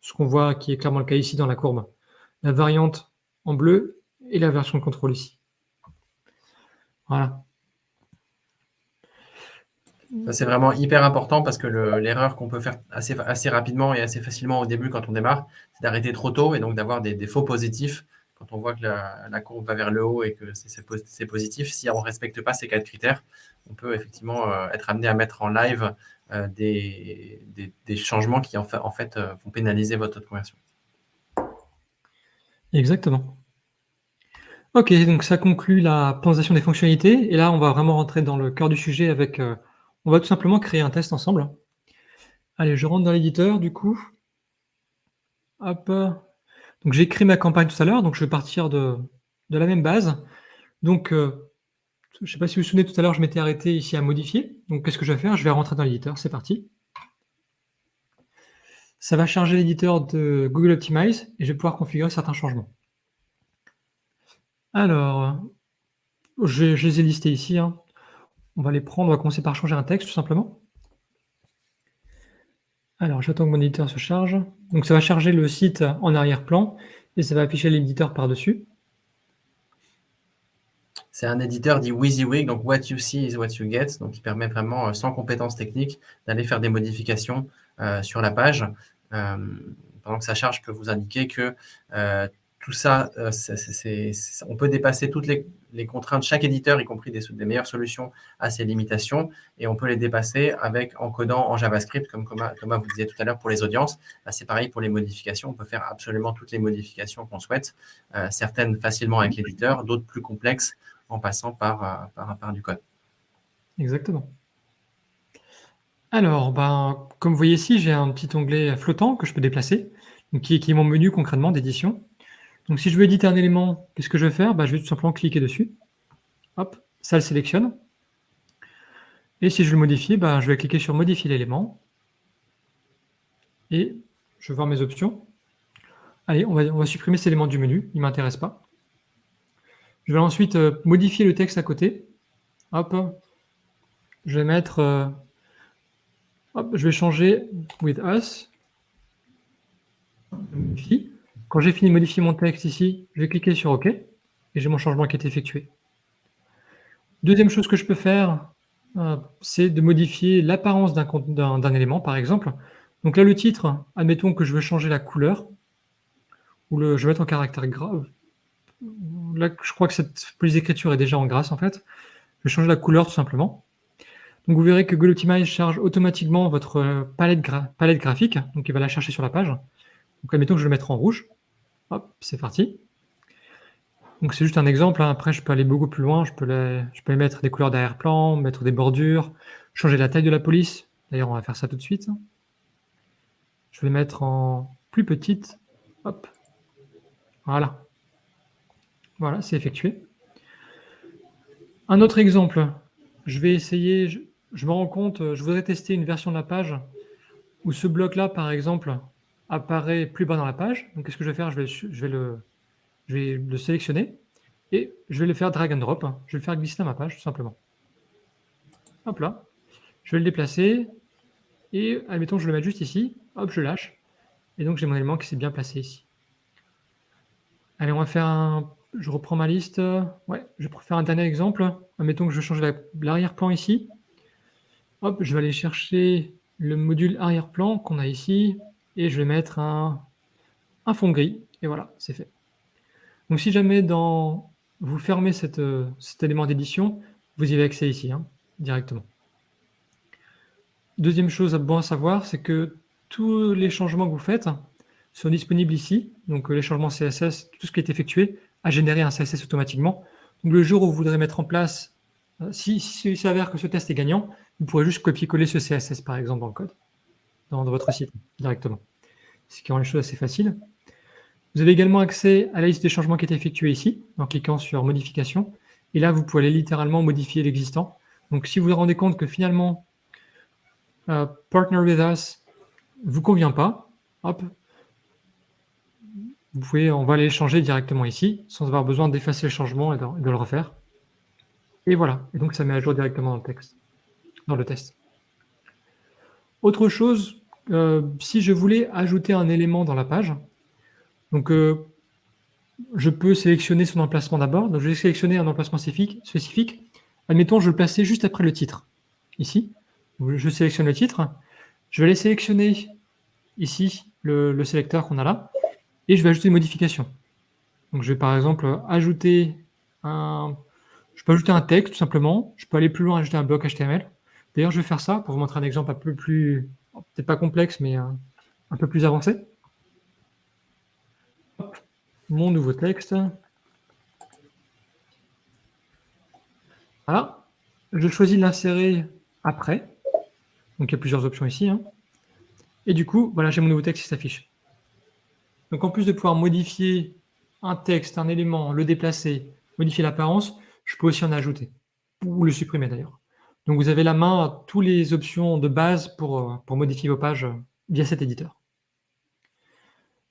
Ce qu'on voit qui est clairement le cas ici dans la courbe. La variante en bleu et la version de contrôle ici. Voilà. Ça, c'est vraiment hyper important parce que l'erreur qu'on peut faire assez rapidement et assez facilement au début quand on démarre, c'est d'arrêter trop tôt et donc d'avoir des faux positifs quand on voit que la courbe va vers le haut et que c'est positif. Si on ne respecte pas ces 4 critères, on peut effectivement être amené à mettre en live des changements qui en fait vont pénaliser votre taux de conversion. Exactement. OK, donc ça conclut la présentation des fonctionnalités et là, on va vraiment rentrer dans le cœur du sujet avec, on va tout simplement créer un test ensemble. Allez, je rentre dans l'éditeur du coup. Hop. Donc j'ai créé ma campagne tout à l'heure, donc je vais partir de de la même base. Donc, je ne sais pas si vous vous souvenez, tout à l'heure, je m'étais arrêté ici à modifier. Donc, qu'est-ce que je vais faire? Je vais rentrer dans l'éditeur. C'est parti. Ça va charger l'éditeur de Google Optimize et je vais pouvoir configurer certains changements. Alors, je les ai listés ici, hein. On va les prendre. On va commencer par changer un texte, tout simplement. Alors, j'attends que mon éditeur se charge. Donc, ça va charger le site en arrière-plan et ça va afficher l'éditeur par-dessus. C'est un éditeur dit WYSIWYG, donc What you see is what you get, donc il permet vraiment, sans compétences techniques, d'aller faire des modifications sur la page. Pendant que ça charge, je peux vous indiquer que tout ça, on peut dépasser toutes les contraintes de chaque éditeur, y compris des meilleures solutions à ces limitations, et on peut les dépasser en codant en JavaScript, comme Thomas vous disait tout à l'heure pour les audiences. Là, c'est pareil pour les modifications, on peut faire absolument toutes les modifications qu'on souhaite, certaines facilement avec l'éditeur, d'autres plus complexes en passant par du code. Exactement. Alors, comme vous voyez ici, j'ai un petit onglet flottant que je peux déplacer, donc qui est mon menu concrètement d'édition. Donc, si je veux éditer un élément, qu'est-ce que je vais faire? Je vais tout simplement cliquer dessus. Hop, ça le sélectionne. Et si je veux le modifier, je vais cliquer sur modifier l'élément. Et je vais voir mes options. Allez, on va supprimer cet élément du menu, il ne m'intéresse pas. Je vais ensuite modifier le texte à côté. Hop, je vais mettre... je vais changer with us. Quand j'ai fini de modifier mon texte ici, je vais cliquer sur OK et j'ai mon changement qui est effectué. Deuxième chose que je peux faire, c'est de modifier l'apparence d'un élément, par exemple. Donc là, le titre, admettons que je veux changer la couleur, ou je vais mettre en caractère gras. Là, je crois que cette police d'écriture est déjà en grâce, en fait. Je vais changer la couleur, tout simplement. Donc vous verrez que Google Optimize charge automatiquement votre palette graphique, donc il va la chercher sur la page. Donc admettons que je vais le mettre en rouge. Hop, c'est parti. Donc c'est juste un exemple, hein. Après je peux aller beaucoup plus loin, je peux mettre des couleurs d'arrière-plan, mettre des bordures, changer la taille de la police. D'ailleurs on va faire ça tout de suite. Je vais les mettre en plus petite. Hop. Voilà. Voilà, c'est effectué. Un autre exemple, je vais essayer, je me rends compte, je voudrais tester une version de la page où ce bloc-là, par exemple, apparaît plus bas dans la page. Donc qu'est-ce que je vais faire? Je vais le sélectionner et je vais le faire drag and drop. Je vais le faire glisser dans ma page, tout simplement. Hop là. Je vais le déplacer et, admettons, je le mets juste ici. Hop, je lâche. Et donc, j'ai mon élément qui s'est bien placé ici. Allez, on va faire je reprends ma liste. Ouais, je vais faire un dernier exemple. Admettons que je change l'arrière-plan ici. Hop, je vais aller chercher le module arrière-plan qu'on a ici et je vais mettre un fond gris. Et voilà, c'est fait. Donc, si jamais vous fermez cet élément d'édition, vous y avez accès ici, hein, directement. Deuxième chose bon à savoir, c'est que tous les changements que vous faites sont disponibles ici. Donc, les changements CSS, tout ce qui est effectué a généré un CSS automatiquement. Donc, le jour où vous voudrez mettre en place, si il s'avère que ce test est gagnant, vous pourrez juste copier-coller ce CSS, par exemple, dans le code, dans votre site, directement. Ce qui rend les choses assez faciles. Vous avez également accès à la liste des changements qui étaient effectués ici, en cliquant sur Modification. Et là, vous pouvez aller littéralement modifier l'existant. Donc, si vous vous rendez compte que finalement, Partner with Us ne vous convient pas, hop, on va aller le changer directement ici, sans avoir besoin d'effacer le changement et de le refaire. Et voilà. Et donc, ça met à jour directement dans le texte, dans le test. Autre chose, si je voulais ajouter un élément dans la page, donc je peux sélectionner son emplacement d'abord. Donc, je vais sélectionner un emplacement spécifique. Admettons, je vais le placer juste après le titre. Ici, je sélectionne le titre. Je vais aller sélectionner ici le sélecteur qu'on a là. Et je vais ajouter une modification. Donc, je vais par exemple ajouter je peux ajouter un texte tout simplement. Je peux aller plus loin, ajouter un bloc HTML. D'ailleurs, je vais faire ça pour vous montrer un exemple un peu plus, peut-être pas complexe, mais un peu plus avancé. Hop, mon nouveau texte. Voilà. Je choisis de l'insérer après. Donc, il y a plusieurs options ici, hein. Et du coup, voilà, j'ai mon nouveau texte qui s'affiche. Donc, en plus de pouvoir modifier un texte, un élément, le déplacer, modifier l'apparence, je peux aussi en ajouter, ou le supprimer d'ailleurs. Donc vous avez la main à toutes les options de base pour modifier vos pages via cet éditeur.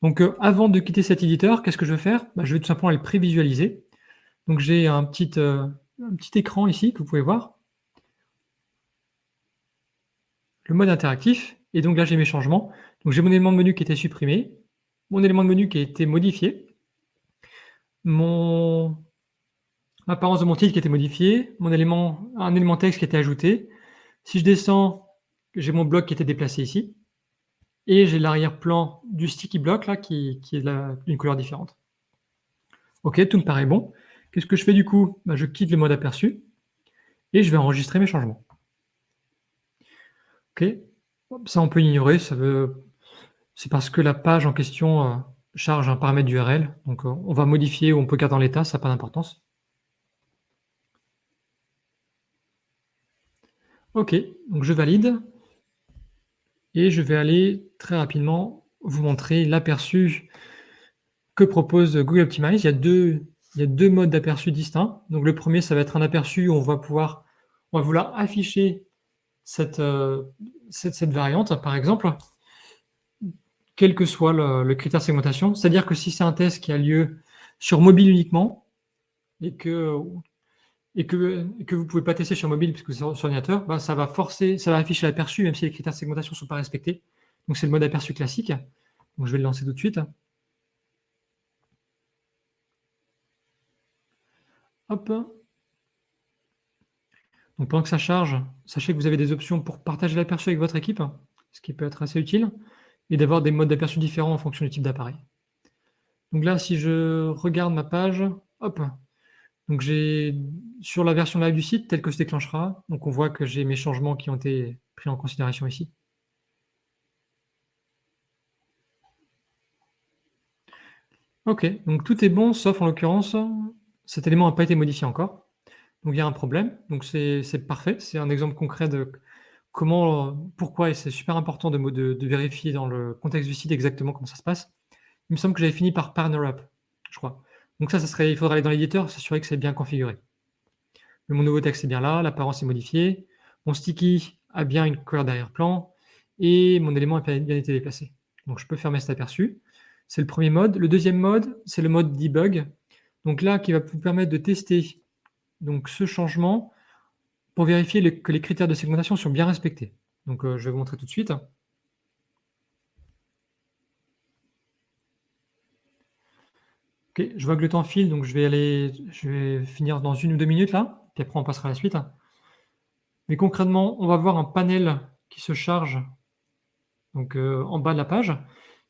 Donc avant de quitter cet éditeur, qu'est-ce que je vais faire? Je vais tout simplement le prévisualiser. Donc j'ai un petit écran ici que vous pouvez voir. Le mode interactif, et donc là j'ai mes changements. Donc j'ai mon élément de menu qui était supprimé, mon élément de menu qui a été modifié, l'apparence de mon titre qui a été modifiée, un élément texte qui a été ajouté. Si je descends, j'ai mon bloc qui a été déplacé ici, et j'ai l'arrière-plan du sticky block là qui est d'une couleur différente. Ok, tout me paraît bon. Qu'est-ce que je fais du coup? Je quitte le mode aperçu et je vais enregistrer mes changements. Ok, ça on peut ignorer, c'est parce que la page en question charge un paramètre d'URL, donc on va modifier ou on peut garder en l'état, ça n'a pas d'importance. Ok, donc je valide et je vais aller très rapidement vous montrer l'aperçu que propose Google Optimize. Il y a deux modes d'aperçu distincts. Donc le premier, ça va être un aperçu où on va vouloir afficher cette variante, par exemple, quel que soit le critère de segmentation. C'est-à-dire que si c'est un test qui a lieu sur mobile uniquement et que vous ne pouvez pas tester sur mobile puisque c'est sur ordinateur, ça va afficher l'aperçu même si les critères de segmentation ne sont pas respectés. Donc c'est le mode aperçu classique. Donc je vais le lancer tout de suite. Hop. Donc pendant que ça charge, sachez que vous avez des options pour partager l'aperçu avec votre équipe, ce qui peut être assez utile, et d'avoir des modes d'aperçu différents en fonction du type d'appareil. Donc là, si je regarde ma page, hop, donc j'ai sur la version live du site, telle que se déclenchera, donc on voit que j'ai mes changements qui ont été pris en considération ici. Ok, donc tout est bon, sauf en l'occurrence, cet élément n'a pas été modifié encore. Donc il y a un problème, donc c'est parfait, c'est un exemple concret de pourquoi, et c'est super important de vérifier dans le contexte du site exactement comment ça se passe. Il me semble que j'avais fini par partner up, je crois. Donc il faudra aller dans l'éditeur, s'assurer que c'est bien configuré. Mon nouveau texte est bien là, l'apparence est modifiée, mon sticky a bien une couleur d'arrière-plan et mon élément a bien été déplacé. Donc je peux fermer cet aperçu. C'est le premier mode. Le deuxième mode, c'est le mode debug. Donc là, qui va vous permettre de tester donc, ce changement pour vérifier que les critères de segmentation sont bien respectés. Donc je vais vous montrer tout de suite. Ok, je vois que le temps file, donc je vais finir dans 1 ou 2 minutes là, puis après on passera à la suite. Mais concrètement, on va voir un panel qui se charge donc, en bas de la page,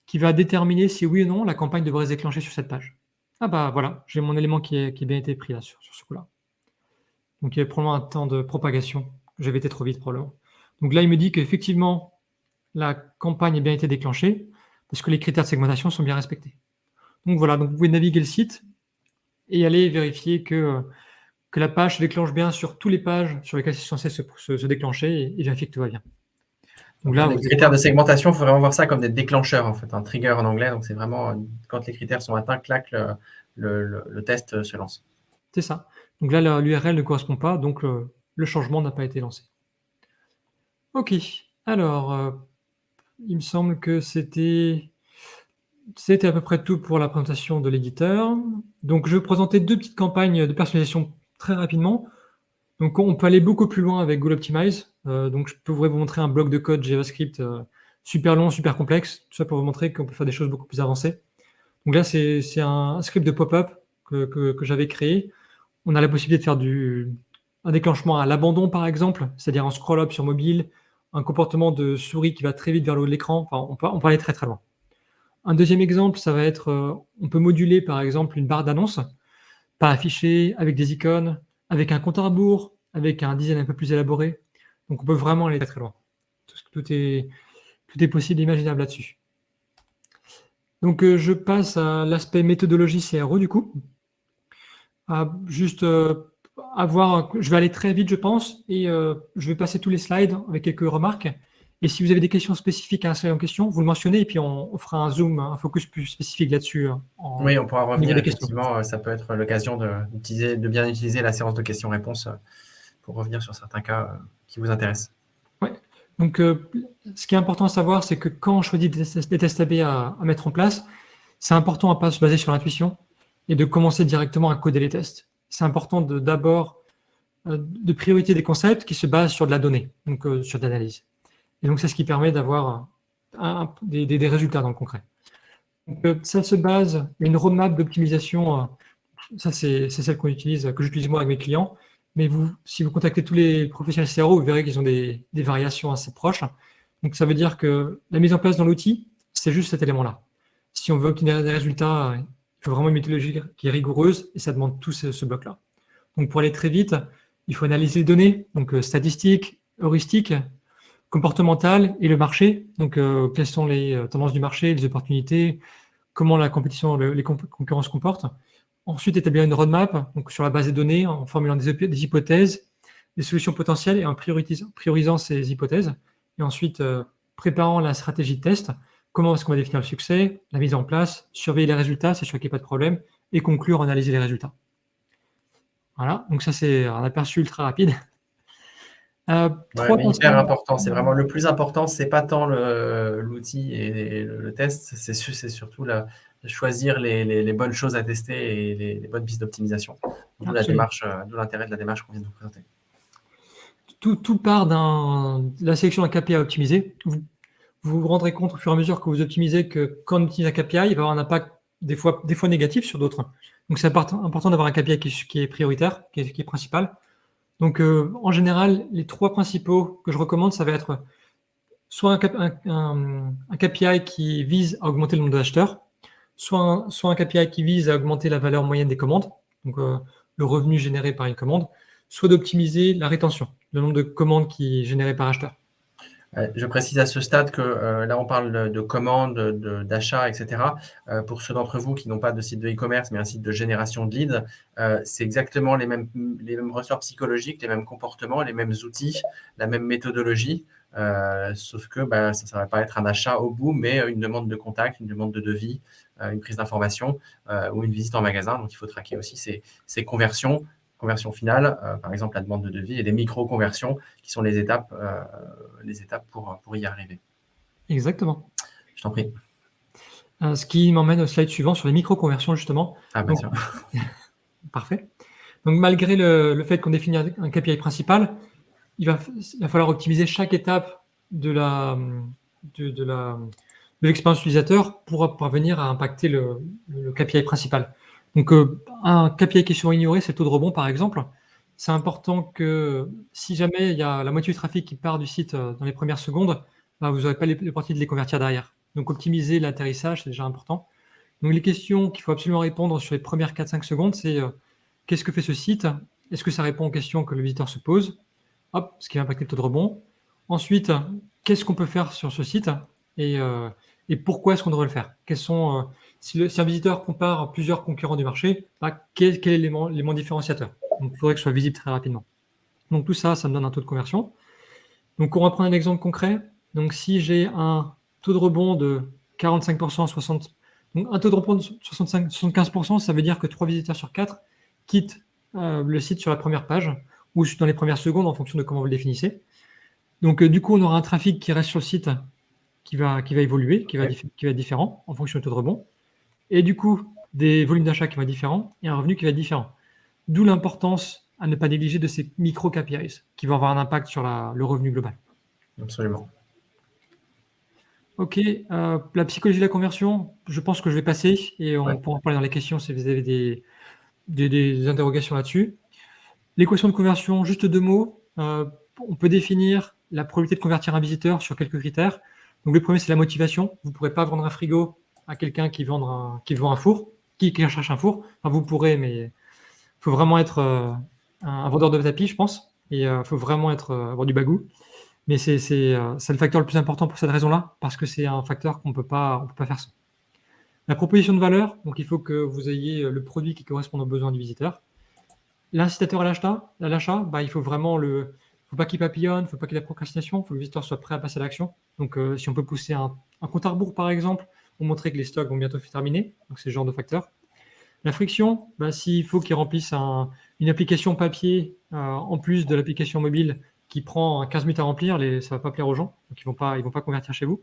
qui va déterminer si oui ou non la campagne devrait se déclencher sur cette page. Ah voilà, j'ai mon élément qui a bien été pris là sur ce coup-là. Donc il y avait probablement un temps de propagation. J'avais été trop vite probablement. Donc là, il me dit qu'effectivement, la campagne a bien été déclenchée parce que les critères de segmentation sont bien respectés. Donc voilà, donc vous pouvez naviguer le site et aller vérifier que la page se déclenche bien sur toutes les pages sur lesquelles c'est censé se déclencher et vérifier que tout va bien. Donc là, les critères de segmentation, il faut vraiment voir ça comme des déclencheurs, en fait, un trigger en anglais. Donc c'est vraiment quand les critères sont atteints, clac, le test se lance. C'est ça. Donc là, l'URL ne correspond pas, donc le changement n'a pas été lancé. Ok, alors, il me semble que c'était à peu près tout pour la présentation de l'éditeur. Donc je vais vous présenter 2 petites campagnes de personnalisation très rapidement. Donc on peut aller beaucoup plus loin avec Google Optimize. Donc je pourrais vous montrer un bloc de code JavaScript super long, super complexe. Tout ça pour vous montrer qu'on peut faire des choses beaucoup plus avancées. Donc là, c'est un script de pop-up que j'avais créé. On a la possibilité de faire un déclenchement à l'abandon, par exemple, c'est-à-dire un scroll-up sur mobile, un comportement de souris qui va très vite vers le haut de l'écran. Enfin, on peut aller très très loin. Un deuxième exemple, ça va être, on peut moduler par exemple une barre d'annonce, pas affichée, avec des icônes, avec un compte à rebours, avec un design un peu plus élaboré. Donc on peut vraiment aller très très loin. Tout est possible et imaginable là-dessus. Donc je passe à l'aspect méthodologie CRO du coup. Je vais aller très vite je pense et je vais passer tous les slides avec quelques remarques Et si vous avez des questions spécifiques à un en question, vous le mentionnez et puis on fera un zoom, un focus plus spécifique là-dessus. Oui, on pourra au niveau revenir des questions. effectivement. Ça peut être l'occasion de bien utiliser la séance de questions-réponses pour revenir sur certains cas qui vous intéressent. Ouais. Donc, ce qui est important à savoir, c'est que quand on choisit des tests AB à mettre en place, c'est important à ne pas se baser sur l'intuition et de commencer directement à coder les tests. C'est important d'abord de priorité des concepts qui se basent sur de la donnée, donc sur de l'analyse. Et donc, c'est ce qui permet d'avoir des résultats dans le concret. Donc, ça se base, il y a une roadmap d'optimisation, ça c'est celle qu'on utilise, que j'utilise moi avec mes clients, mais si vous contactez tous les professionnels CRO, vous verrez qu'ils ont des variations assez proches. Donc, ça veut dire que la mise en place dans l'outil, c'est juste cet élément-là. Si on veut obtenir des résultats, il faut vraiment une méthodologie qui est rigoureuse et ça demande tout ce bloc-là. Donc, pour aller très vite, il faut analyser les données, donc statistiques, heuristiques, comportementales et le marché. Donc, quelles sont les tendances du marché, les opportunités, comment la compétition, les concurrences se comportent. Ensuite, établir une roadmap donc sur la base des données, en formulant des hypothèses, des solutions potentielles et en priorisant ces hypothèses. Et ensuite, préparant la stratégie de test, comment est-ce qu'on va définir le succès, la mise en place, surveiller les résultats, s'assurer qu'il n'y ait pas de problème, et conclure, analyser les résultats. Voilà, donc ça c'est un aperçu ultra rapide. Mais hyper important. C'est vraiment le plus important, c'est pas tant l'outil et le test, c'est surtout choisir les bonnes choses à tester et les bonnes pistes d'optimisation. D'où l'intérêt de la démarche qu'on vient de vous présenter. Tout part de la sélection d'un KPI à optimiser. Vous vous rendrez compte au fur et à mesure que vous optimisez que quand on utilise un KPI, il va avoir un impact des fois négatif sur d'autres. Donc c'est important d'avoir un KPI qui est prioritaire, qui est principal. Donc en général, les 3 principaux que je recommande, ça va être soit un KPI qui vise à augmenter le nombre d'acheteurs, soit un KPI qui vise à augmenter la valeur moyenne des commandes, donc le revenu généré par une commande, soit d'optimiser la rétention, le nombre de commandes qui est généré par acheteur. Je précise à ce stade que là, on parle de commandes, d'achats, etc. Pour ceux d'entre vous qui n'ont pas de site de e-commerce, mais un site de génération de leads, c'est exactement les mêmes ressorts psychologiques, les mêmes comportements, les mêmes outils, la même méthodologie. Sauf que ça ne va pas être un achat au bout, mais une demande de contact, une demande de devis, une prise d'information ou une visite en magasin. Donc, il faut traquer aussi ces conversion finale, par exemple la demande de devis, et des micro-conversions qui sont les étapes pour y arriver. Exactement. Je t'en prie. Ce qui m'emmène au slide suivant sur les micro-conversions, justement. Tiens. Parfait. Donc, malgré le fait qu'on définit un KPI principal, il va falloir optimiser chaque étape de l'expérience utilisateur pour parvenir à impacter le KPI principal. Donc, un KPI qui est souvent ignoré, c'est le taux de rebond, par exemple. C'est important que si jamais il y a la moitié du trafic qui part du site dans les premières secondes, vous n'aurez pas l'opportunité de les convertir derrière. Donc, optimiser l'atterrissage, c'est déjà important. Donc, les questions qu'il faut absolument répondre sur les premières 4-5 secondes, c'est qu'est-ce que fait ce site? Est-ce que ça répond aux questions que le visiteur se pose? Hop, ce qui va impacter le taux de rebond. Ensuite, qu'est-ce qu'on peut faire sur ce site et pourquoi est-ce qu'on devrait le faire? Si un visiteur compare plusieurs concurrents du marché, quel est l'élément différenciateur? Donc, il faudrait que ce soit visible très rapidement. Donc, tout ça, ça me donne un taux de conversion. Donc, on va prendre un exemple concret. Donc, si j'ai un taux de rebond de 45%, 60%, donc un taux de rebond de 75%, ça veut dire que 3 visiteurs sur 4 quittent le site sur la première page ou dans les premières secondes en fonction de comment vous le définissez. Donc, du coup, on aura un trafic qui reste sur le site qui va évoluer, qui va être différent en fonction du taux de rebond. Et du coup, des volumes d'achat qui vont être différents et un revenu qui va être différent. D'où l'importance à ne pas négliger de ces micro-KPIs qui vont avoir un impact sur le revenu global. Absolument. Ok, la psychologie de la conversion, je pense que je vais passer et on pourra en parler dans les questions si vous avez des interrogations là-dessus. L'équation de conversion, juste 2 mots. On peut définir la probabilité de convertir un visiteur sur quelques critères. Donc, le premier, c'est la motivation. Vous ne pourrez pas vendre un frigo à quelqu'un qui vend un four, qui cherche un four. Enfin, vous pourrez, mais il faut vraiment être un vendeur de tapis, je pense. Et il faut vraiment avoir du bagou. Mais c'est le facteur le plus important pour cette raison-là, parce que c'est un facteur qu'on ne peut pas faire sans. La proposition de valeur, donc il faut que vous ayez le produit qui correspond aux besoins du visiteur. L'incitateur à l'achat, il faut vraiment faut pas qu'il papillonne, il ne faut pas qu'il y ait de la procrastination, il faut que le visiteur soit prêt à passer à l'action. Donc, si on peut pousser un compte à rebours, par exemple, pour montrer que les stocks vont bientôt se terminer. Donc, c'est ce genre de facteur. La friction, s'il faut qu'il remplisse une application papier en plus de l'application mobile qui prend 15 minutes à remplir, ça ne va pas plaire aux gens, donc ils vont pas convertir chez vous.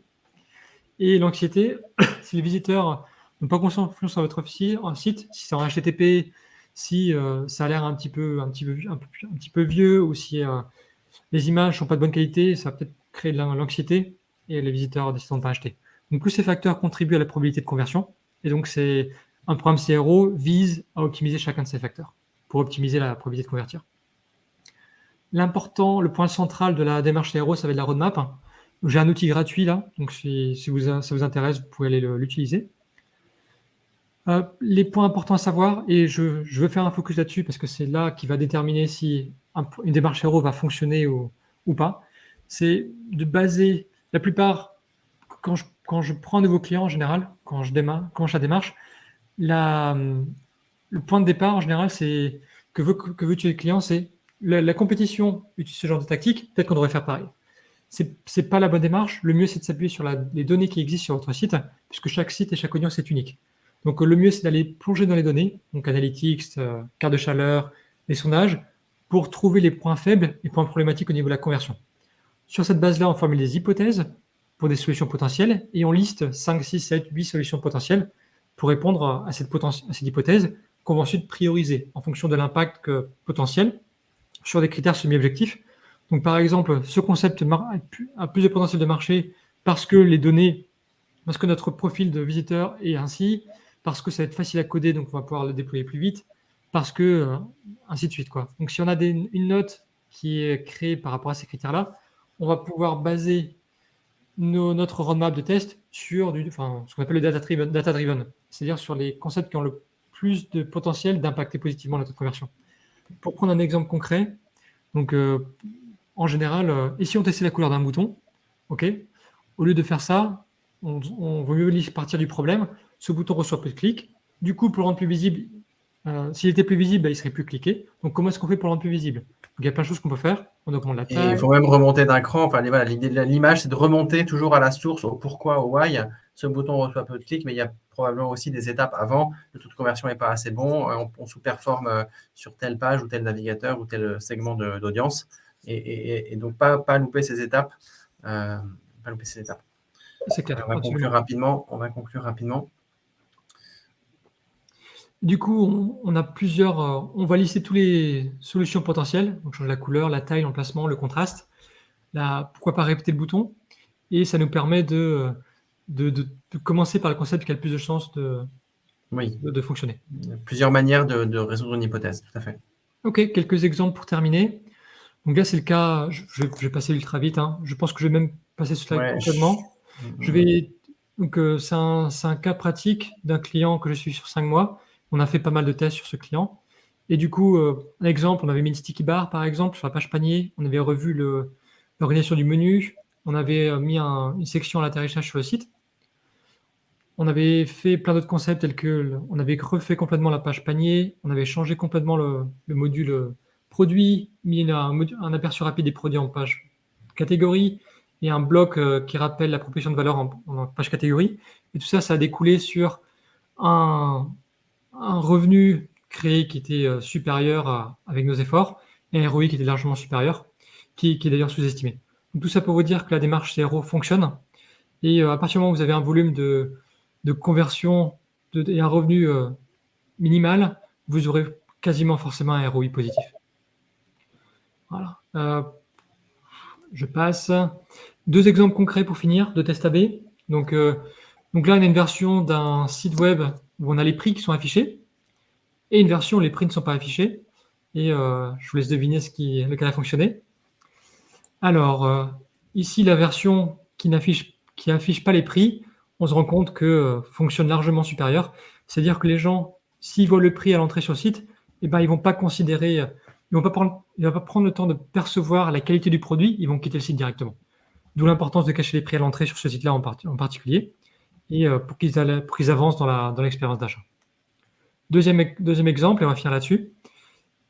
Et l'anxiété, si les visiteurs n'ont pas confiance en votre site, si c'est en HTTP, si ça a l'air un petit peu vieux, ou si les images ne sont pas de bonne qualité, ça va peut-être créer de l'anxiété et les visiteurs décident de ne pas acheter. Donc tous ces facteurs contribuent à la probabilité de conversion. Et donc un programme CRO vise à optimiser chacun de ces facteurs pour optimiser la probabilité de convertir. Le point central de la démarche CRO, ça va être la roadmap. J'ai un outil gratuit là, donc si ça vous intéresse, vous pouvez aller l'utiliser. Les points importants à savoir, et je veux faire un focus là-dessus parce que c'est là qui va déterminer si une démarche CRO va fonctionner ou pas, c'est de baser la plupart, quand je prends un nouveau client en général, quand je la démarche, le point de départ en général, c'est que veut tuer le client, c'est la compétition utilise ce genre de tactique, peut-être qu'on devrait faire pareil. C'est pas la bonne démarche. Le mieux, c'est de s'appuyer sur les données qui existent sur votre site, puisque chaque site et chaque audience est unique. Donc, le mieux, c'est d'aller plonger dans les données, donc analytics, carte de chaleur, les sondages, pour trouver les points faibles, les points problématiques au niveau de la conversion. Sur cette base-là, on formule des hypothèses pour des solutions potentielles et on liste 5, 6, 7, 8 solutions potentielles pour répondre à cette hypothèse qu'on va ensuite prioriser en fonction de l'impact potentiel sur des critères semi-objectifs. Donc, par exemple, ce concept a plus de potentiel de marché parce que notre profil de visiteur est ainsi, parce que ça va être facile à coder, donc on va pouvoir le déployer plus vite, parce que ainsi de suite, quoi. Donc, si on a une note qui est créée par rapport à ces critères-là, on va pouvoir baser notre roadmap de test sur ce qu'on appelle le data-driven, c'est-à-dire sur les concepts qui ont le plus de potentiel d'impacter positivement la taux de conversion. Pour prendre un exemple concret, donc en général, et si on testait la couleur d'un bouton, ok, au lieu de faire ça, on vaut mieux partir du problème. Ce bouton reçoit peu de clics. Du coup, pour le rendre plus visible, s'il était plus visible, il serait plus cliqué. Donc, comment est-ce qu'on fait pour le rendre plus visible? Donc, il y a plein de choses qu'on peut faire. On augmente la taille. Et il faut même remonter d'un cran. Enfin, voilà, l'idée de l'image, c'est de remonter toujours à la source, au pourquoi, au why. Ce bouton reçoit peu de clics, mais il y a probablement aussi des étapes avant. Le taux de conversion n'est pas assez bon. On sous-performe sur telle page ou tel navigateur ou tel segment d'audience. Et donc, pas louper ces étapes. C'est clair. On va conclure rapidement. Du coup, on a on va lister toutes les solutions potentielles. Donc, changer la couleur, la taille, l'emplacement, le contraste. Pourquoi pas répéter le bouton? Et ça nous permet de commencer par le concept qui a le plus de chances de fonctionner. Plusieurs manières de résoudre une hypothèse, tout à fait. Ok, quelques exemples pour terminer. Donc là, c'est le cas, je vais passer ultra vite. Je pense que je vais même passer ce slide complètement. C'est un cas pratique d'un client que je suis sur 5 mois. On a fait pas mal de tests sur ce client. Et du coup, un exemple, on avait mis une sticky bar, par exemple, sur la page panier. On avait revu l'organisation du menu. On avait mis une section à l'atterrissage sur le site. On avait fait plein d'autres concepts tels que on avait refait complètement la page panier. On avait changé complètement le module produit, mis un aperçu rapide des produits en page catégorie et un bloc qui rappelle la proposition de valeur en page catégorie. Et tout ça, ça a découlé sur un revenu créé qui était supérieur avec nos efforts et un ROI qui était largement supérieur, qui est d'ailleurs sous-estimé. Donc, tout ça pour vous dire que la démarche CRO fonctionne. Et à partir du moment où vous avez un volume de conversion et un revenu minimal, vous aurez quasiment forcément un ROI positif. Voilà. Je passe. 2 exemples concrets pour finir de test AB. Donc là, on a une version d'un site web où on a les prix qui sont affichés et une version où les prix ne sont pas affichés. Et je vous laisse deviner lequel a fonctionné. Alors, ici, la version qui affiche pas les prix, on se rend compte que fonctionne largement supérieur. C'est-à-dire que les gens, s'ils voient le prix à l'entrée sur le site, ils vont pas considérer, ils vont pas prendre le temps de percevoir la qualité du produit, ils vont quitter le site directement. D'où l'importance de cacher les prix à l'entrée sur ce site-là en particulier, et pour qu'ils avancent dans l'expérience d'achat. Deuxième exemple, et on va finir là-dessus.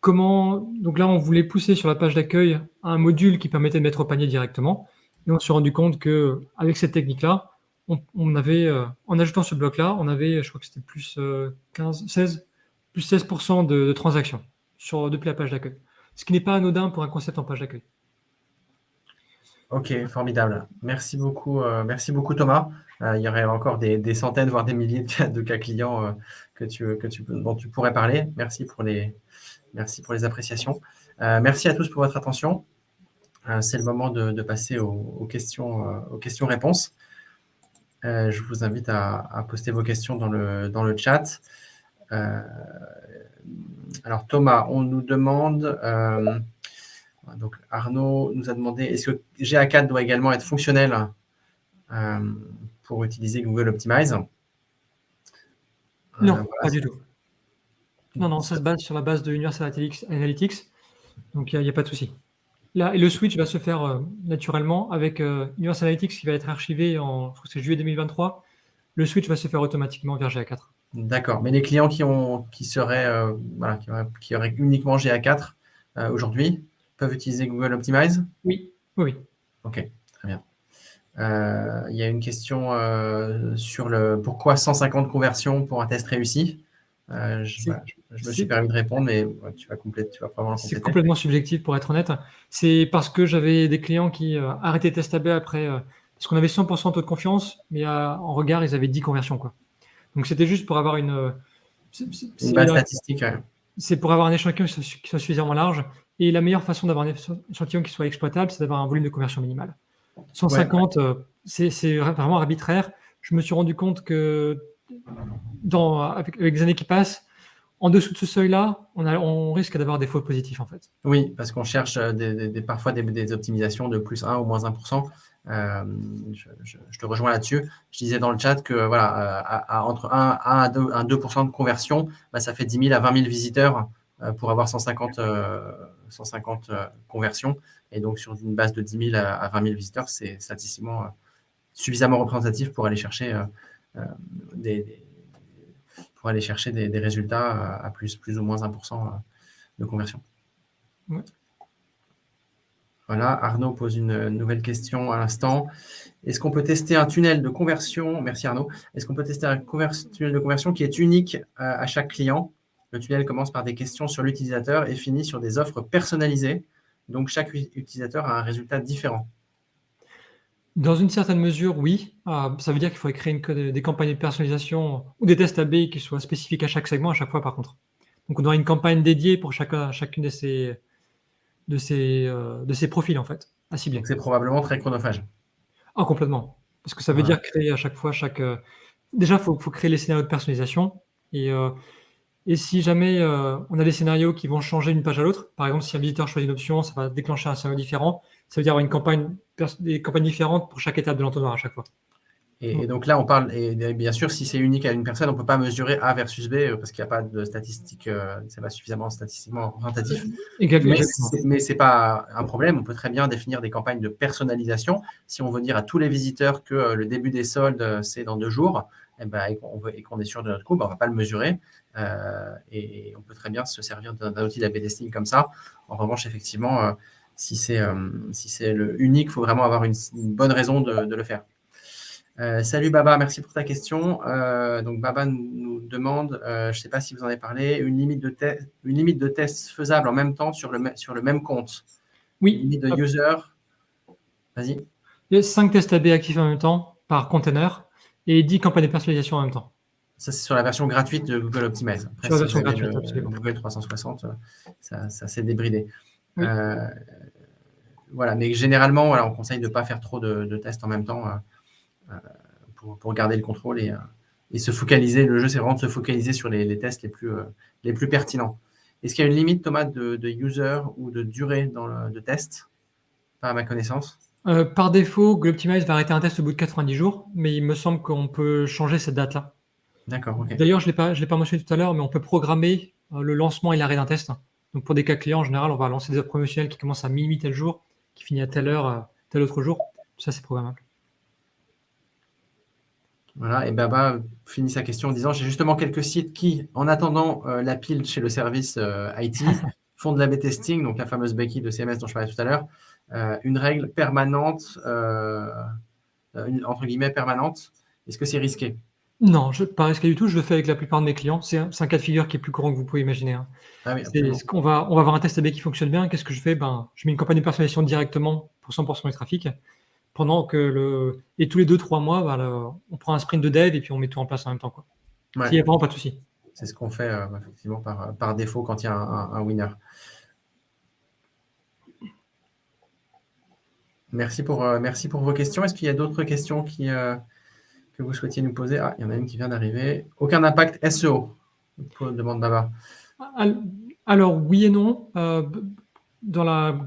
Donc là, on voulait pousser sur la page d'accueil un module qui permettait de mettre au panier directement. Et on s'est rendu compte qu'avec cette technique-là, on avait, en ajoutant ce bloc-là, on avait, je crois que c'était plus 16% de transactions depuis la page d'accueil. Ce qui n'est pas anodin pour un concept en page d'accueil. Ok, formidable. Merci beaucoup Thomas. Il y aurait encore des centaines, voire des milliers de cas clients dont tu pourrais parler. Merci pour les appréciations. Merci à tous pour votre attention. C'est le moment de passer aux questions-réponses. Je vous invite à poster vos questions dans le chat. Alors Thomas, on nous demande... donc Arnaud nous a demandé, est-ce que GA4 doit également être fonctionnel pour utiliser Google Optimize? Non, Voilà. pas du tout. Non, ça se base sur la base de Universal Analytics, donc il n'y a pas de souci. Là, et le switch va se faire naturellement avec Universal Analytics qui va être archivé je crois que c'est juillet 2023. Le switch va se faire automatiquement vers GA4. D'accord, mais les clients qui auraient uniquement GA4 aujourd'hui peuvent utiliser Google Optimize? Oui. Ok, très bien. Il y a une question sur pourquoi 150 conversions pour un test réussi. Je me suis permis de répondre, mais tu vas probablement compléter. C'est complètement subjectif, pour être honnête. C'est parce que j'avais des clients qui arrêtaient Test AB après, parce qu'on avait 100% de taux de confiance, mais en regard, ils avaient 10 conversions, quoi. Donc, c'était juste pour avoir une base statistique. C'est pour avoir un échantillon qui soit suffisamment large. Et la meilleure façon d'avoir un échantillon qui soit exploitable, c'est d'avoir un volume de conversion minimal. 150, c'est vraiment arbitraire. Je me suis rendu compte que avec les années qui passent, en dessous de ce seuil-là, on risque d'avoir des faux positifs, en fait. Oui, parce qu'on cherche parfois des optimisations de plus 1 ou moins 1%. Je te rejoins là-dessus. Je disais dans le chat que entre 1 à 2% de conversion, ça fait 10 000 à 20 000 visiteurs pour avoir 150 conversions. Et donc, sur une base de 10 000 à 20 000 visiteurs, c'est statistiquement suffisamment représentatif pour aller chercher des résultats à plus ou moins 1% de conversion. Ouais. Voilà, Arnaud pose une nouvelle question à l'instant. Est-ce qu'on peut tester un tunnel de conversion? Merci Arnaud. Est-ce qu'on peut tester un tunnel de conversion qui est unique à chaque client? Le tunnel commence par des questions sur l'utilisateur et finit sur des offres personnalisées. Donc, chaque utilisateur a un résultat différent. Dans une certaine mesure, oui. Ça veut dire qu'il faudrait créer des campagnes de personnalisation ou des tests AB qui soient spécifiques à chaque segment à chaque fois, par contre. Donc, on aurait une campagne dédiée pour chacune de ces profils, en fait, à cibler. Donc, c'est probablement très chronophage. Ah, complètement. Parce que ça veut dire créer à chaque fois déjà, il faut créer les scénarios de personnalisation. Et si jamais on a des scénarios qui vont changer d'une page à l'autre, par exemple, si un visiteur choisit une option, ça va déclencher un scénario différent. Ça veut dire avoir des campagnes différentes pour chaque étape de l'entonnoir à chaque fois. Et donc là, on parle, et bien sûr, si c'est unique à une personne, on ne peut pas mesurer A versus B parce qu'il n'y a pas de statistiques, c'est pas suffisamment statistiquement représentatif. Mais ce n'est pas un problème. On peut très bien définir des campagnes de personnalisation. Si on veut dire à tous les visiteurs que le début des soldes, c'est dans 2 jours, et qu'on est sûr de notre coup, on ne va pas le mesurer. Et on peut très bien se servir d'un outil d'A/B testing comme ça. En revanche, effectivement, si c'est le unique, il faut vraiment avoir une bonne raison de le faire. Salut Baba, merci pour ta question. Donc Baba nous demande, je ne sais pas si vous en avez parlé, une limite de tests faisable en même temps sur le même compte. Oui. Une limite de user. Vas-y. Il y a 5 tests AB actifs en même temps par container et 10 campagnes de personnalisation en même temps. Ça, c'est sur la version gratuite de Google Optimize. Après, sur la version gratuite, absolument. Google 360, ça s'est débridé. Oui. Voilà, mais généralement, on conseille de ne pas faire trop de tests en même temps. Pour garder le contrôle et se focaliser. Le jeu, c'est vraiment de se focaliser sur les tests les plus pertinents. Est-ce qu'il y a une limite, Thomas, de user ou de durée de test? Pas à ma connaissance. Par défaut, Google Optimize va arrêter un test au bout de 90 jours, mais il me semble qu'on peut changer cette date-là. D'accord, ok. D'ailleurs, je ne l'ai pas mentionné tout à l'heure, mais on peut programmer le lancement et l'arrêt d'un test. Donc, pour des cas clients, en général, on va lancer des offres promotionnelles qui commencent à minuit tel jour, qui finit à telle heure, tel autre jour. Ça, c'est programmable. Voilà, et Baba finit sa question en disant « J'ai justement quelques sites qui, en attendant la pile chez le service IT, font de l'A/B testing, donc la fameuse béquille de CMS dont je parlais tout à l'heure, une règle permanente, entre guillemets permanente, est-ce que c'est risqué? Non, pas risqué du tout, je le fais avec la plupart de mes clients. C'est un cas de figure qui est plus courant que vous pouvez imaginer, hein. Ah oui, C'est absolument. ce on va avoir un test AB qui fonctionne bien. Qu'est-ce que je fais? Ben, je mets une campagne de personnalisation directement pour 100 du trafic, pendant que et tous les 2-3 mois, bah, on prend un sprint de dev et puis on met tout en place en même temps, quoi. Ouais, S'il y a vraiment pas de souci. c'est ce qu'on fait effectivement par défaut quand il y a un winner. Merci pour vos questions. Est-ce qu'il y a d'autres questions que vous souhaitiez nous poser? Ah, il y en a une qui vient d'arriver. Aucun impact SEO, demande Baba. Alors oui et non, dans la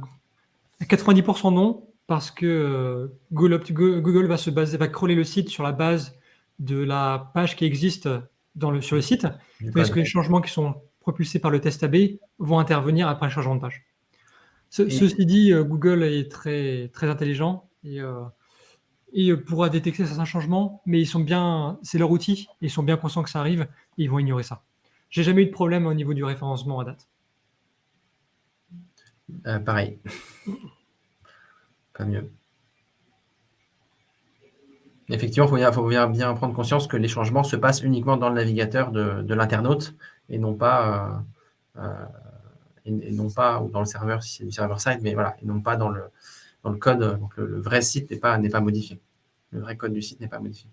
90 non, parce que Google va crawler le site sur la base de la page qui existe sur le site, Du tandis code. que les changements qui sont propulsés par le test AB vont intervenir après le changement de page. Ceci dit, Google est très, très intelligent et pourra détecter certains changements, mais c'est leur outil, ils sont bien conscients que ça arrive et ils vont ignorer ça. J'ai jamais eu de problème au niveau du référencement à date. Pareil. Pas mieux. Effectivement, il faut bien prendre conscience que les changements se passent uniquement dans le navigateur de l'internaute et non pas, ou dans le serveur si c'est du server-side, mais voilà, et non pas dans le code. Donc le vrai site n'est pas modifié. Le vrai code du site n'est pas modifié.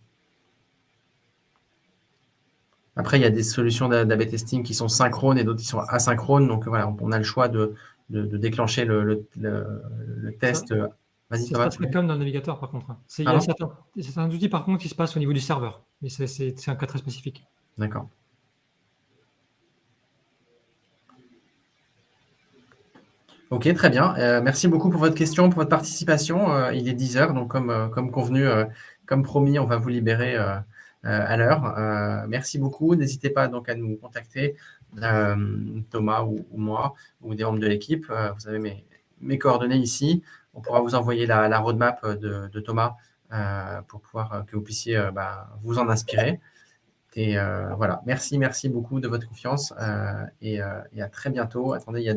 Après, il y a des solutions d'A/B testing qui sont synchrones et d'autres qui sont asynchrones. Donc voilà, on a le choix de déclencher le test. Vas-y, C'est Thomas. pas très calme dans le navigateur, par contre, hein. Il y a Pardon? certains outils, par contre, qui se passent au niveau du serveur, mais c'est un cas très spécifique. D'accord. Ok, très bien. Merci beaucoup pour votre question, pour votre participation. Il est 10 heures, donc comme convenu, comme promis, on va vous libérer à l'heure. Merci beaucoup. N'hésitez pas donc à nous contacter, Thomas ou moi, ou des membres de l'équipe. Vous avez mes coordonnées ici. On pourra vous envoyer la roadmap de Thomas pour pouvoir que vous puissiez vous en inspirer. Et voilà, merci beaucoup de votre confiance et à très bientôt. Attendez, il y a